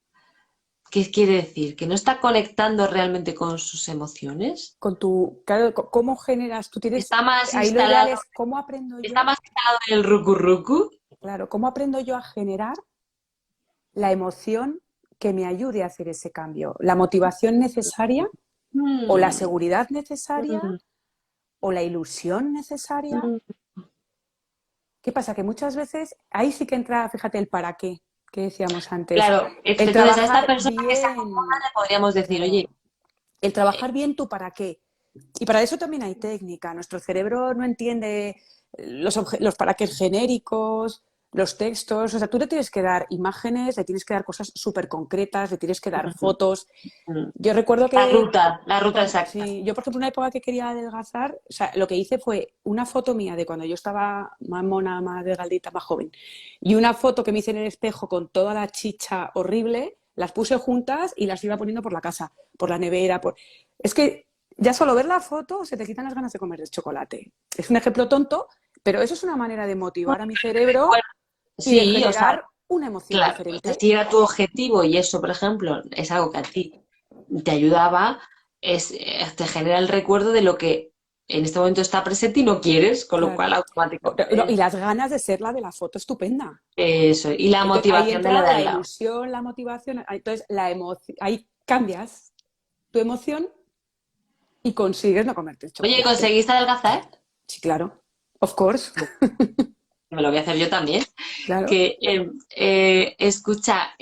¿Qué quiere decir? ¿Que no está conectando realmente con sus emociones? Con tu, claro, ¿cómo generas? Tú tienes, ¿Está más ahí lo ideal instalado, es cómo aprendo está yo, más instalado en el rucu? claro, cómo aprendo yo a generar la emoción que me ayude a hacer ese cambio, la motivación necesaria o la Mm, seguridad necesaria mm, o la ilusión necesaria. mm. ¿Qué pasa? Que muchas veces ahí sí que entra, fíjate, el para qué que decíamos antes. Claro, El entonces a esta trabajar persona que se acomoda bien, le podríamos decir, claro, oye, el trabajar bien tu para qué. Y para eso también hay técnica. Nuestro cerebro no entiende los para qué genéricos, los textos. O sea, tú le tienes que dar imágenes, le tienes que dar cosas súper concretas, le tienes que dar mm, fotos. mm, Yo recuerdo que la ruta exacta. sí, yo, por ejemplo, una época que quería adelgazar, o sea, lo que hice fue una foto mía de cuando yo estaba más mona, más delgadita, más joven, y una foto que me hice en el espejo con toda la chicha horrible, las puse juntas y las iba poniendo por la casa, por la nevera, por... Es que ya solo ver la foto se te quitan las ganas de comer el chocolate. Es un ejemplo tonto, pero eso es una manera de motivar a mi cerebro Bueno, y de sí, o sea, generar una emoción claro, o sea, diferente. si era tu objetivo y eso, por ejemplo, es algo que a ti te ayudaba, te genera el recuerdo de lo que en este momento está presente y no quieres, con lo cual Claro. Y automáticamente las ganas de ser la de la foto estupenda. eso, y la Entonces ahí motivación de la entra de la al lado. ilusión, la motivación, entonces la emoción, ahí cambias tu emoción y consigues no comerte el Oye, chocolate. ¿conseguiste adelgazar? Sí, claro. Of course. Me lo voy a hacer yo también. Claro. Que escucha,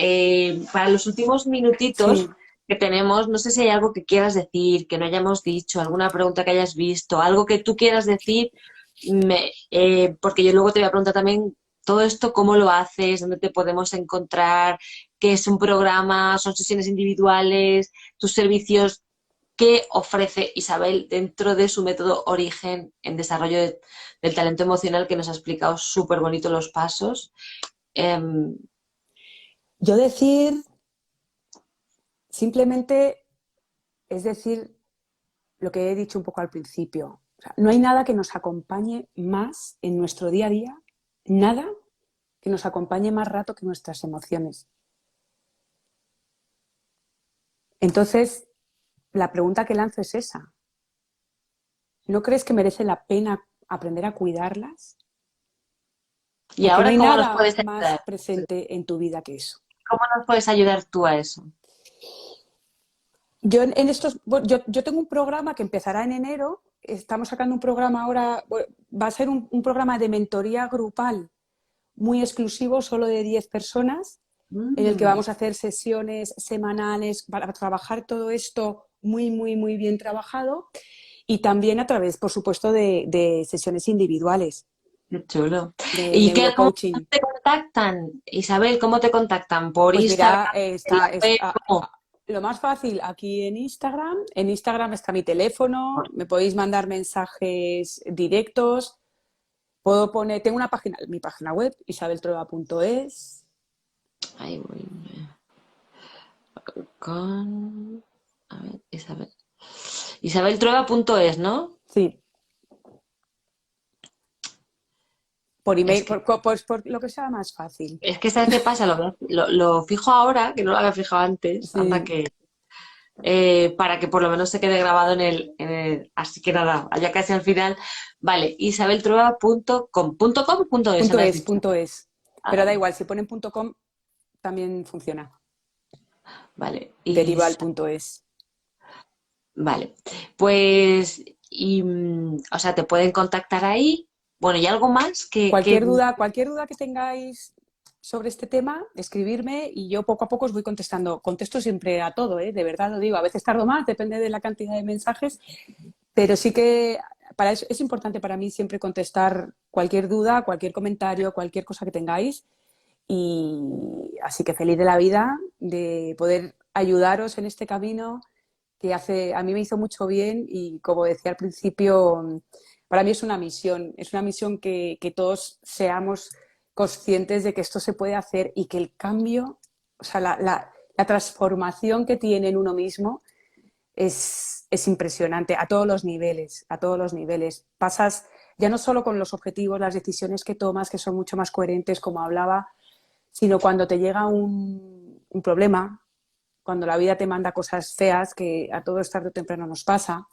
para los últimos minutitos Sí. que tenemos, no sé si hay algo que quieras decir, que no hayamos dicho, alguna pregunta que hayas visto, algo que tú quieras decir, porque yo luego te voy a preguntar también todo esto, cómo lo haces, dónde te podemos encontrar, qué es un programa, son sesiones individuales, tus servicios, qué ofrece Isabel dentro de su método Origen en desarrollo del talento emocional que nos ha explicado súper bonito los pasos. Em, Yo decir simplemente es decir lo que he dicho un poco al principio. O sea, no hay nada que nos acompañe más en nuestro día a día, nada que nos acompañe más rato que nuestras emociones. Entonces, la pregunta que lanzo es esa. ¿No crees que merece la pena aprender a cuidarlas? ¿Y porque no ahora hay cómo nos nada puedes más ayudar? presente en tu vida que eso. ¿Cómo nos puedes ayudar tú a eso? Yo tengo un programa que empezará en enero. Estamos sacando un programa ahora, va a ser un programa de mentoría grupal muy exclusivo, solo de 10 personas, en el que Mm, vamos a hacer sesiones semanales para trabajar todo esto muy, muy, muy bien trabajado y también a través, por supuesto, de sesiones individuales, qué chulo. de ¿Y qué, cómo neurocoaching. te contactan? Isabel, ¿cómo te contactan? ¿Por Pues Instagram? mira, ¿En la web? ¿Cómo? lo más fácil aquí en Instagram. En Instagram está mi teléfono, me podéis mandar mensajes directos. Puedo poner, tengo una página, mi página web, isabeltrueba.es. Ahí voy. Con... A ver, Isabel. Isabeltrueba.es, ¿no? Sí, por Es email, que, por lo que sea más fácil. ¿sabes qué pasa? Lo fijo ahora, que no lo había fijado antes, anda Sí, que... para que por lo menos se quede grabado Así que nada, ya casi al final. Vale, isabeltrueba.com. ¿Punto com o punto es, punto me has es, dicho? punto es. Pero Ah, da igual, si ponen punto com también funciona. vale, Deriva al punto es. vale. Pues, o sea, te pueden contactar ahí. Bueno, ¿y algo más Cualquier duda que tengáis sobre este tema, escribirme y yo poco a poco os voy contestando. Contesto siempre a todo, ¿eh? De verdad lo digo. A veces tardo más, depende de la cantidad de mensajes, pero sí que para eso es importante para mí siempre contestar cualquier duda, cualquier comentario, cualquier cosa que tengáis. Y así que feliz de la vida de poder ayudaros en este camino que a mí me hizo mucho bien y como decía al principio, para mí es una misión que todos seamos conscientes de que esto se puede hacer y que el cambio, o sea, la transformación que tiene en uno mismo es impresionante a todos los niveles, a todos los niveles. Pasas ya no solo con los objetivos, las decisiones que tomas, que son mucho más coherentes, como hablaba, sino cuando te llega un problema, cuando la vida te manda cosas feas, que a todos tarde o temprano nos pasa.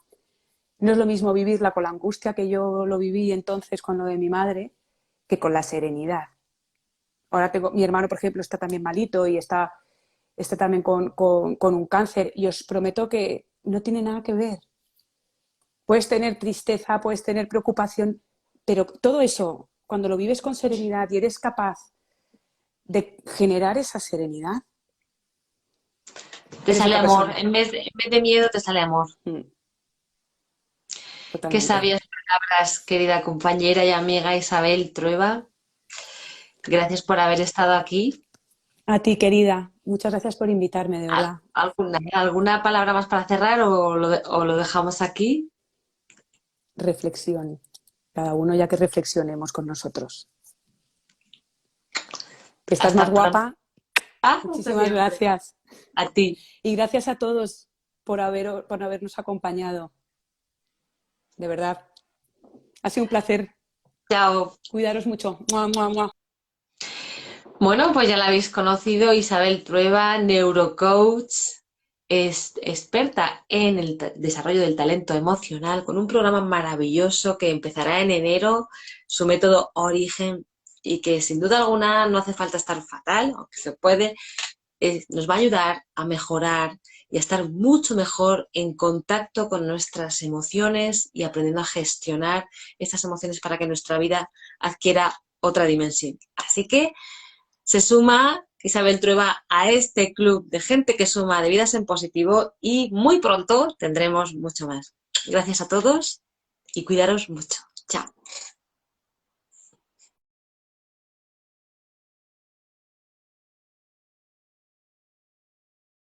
No es lo mismo vivirla con la angustia que yo lo viví entonces con lo de mi madre, que con la serenidad. Ahora tengo, mi hermano, por ejemplo, está también malito y está también con un cáncer y os prometo que no tiene nada que ver. Puedes tener tristeza, puedes tener preocupación, pero todo eso, cuando lo vives con serenidad y eres capaz de generar esa serenidad, te eres sale otra amor? persona. En vez de miedo, te sale amor. Mm, Qué totalmente. sabias palabras, querida compañera y amiga Isabel Trueba. Gracias por haber estado aquí. A ti, querida. Muchas gracias por invitarme, de verdad. ¿Alguna palabra más para cerrar o lo dejamos aquí? Reflexión. Cada uno ya que reflexionemos con nosotros. Que estás más Hasta pronto. guapa. Hasta Muchísimas siempre. gracias. A ti. Y gracias a todos por habernos acompañado. De verdad. Ha sido un placer. Chao. Cuidaros mucho. ¡Mua, mua, mua! Bueno, pues ya la habéis conocido, Isabel Trueba, neurocoach, es experta en el desarrollo del talento emocional, con un programa maravilloso que empezará en enero, su método Origen, y que sin duda alguna no hace falta estar fatal, aunque se puede, nos va a ayudar a mejorar y a estar mucho mejor en contacto con nuestras emociones y aprendiendo a gestionar estas emociones para que nuestra vida adquiera otra dimensión. Así que se suma Isabel Trueba a este club de gente que suma de vidas en positivo y muy pronto tendremos mucho más. Gracias a todos y cuidaros mucho. Chao.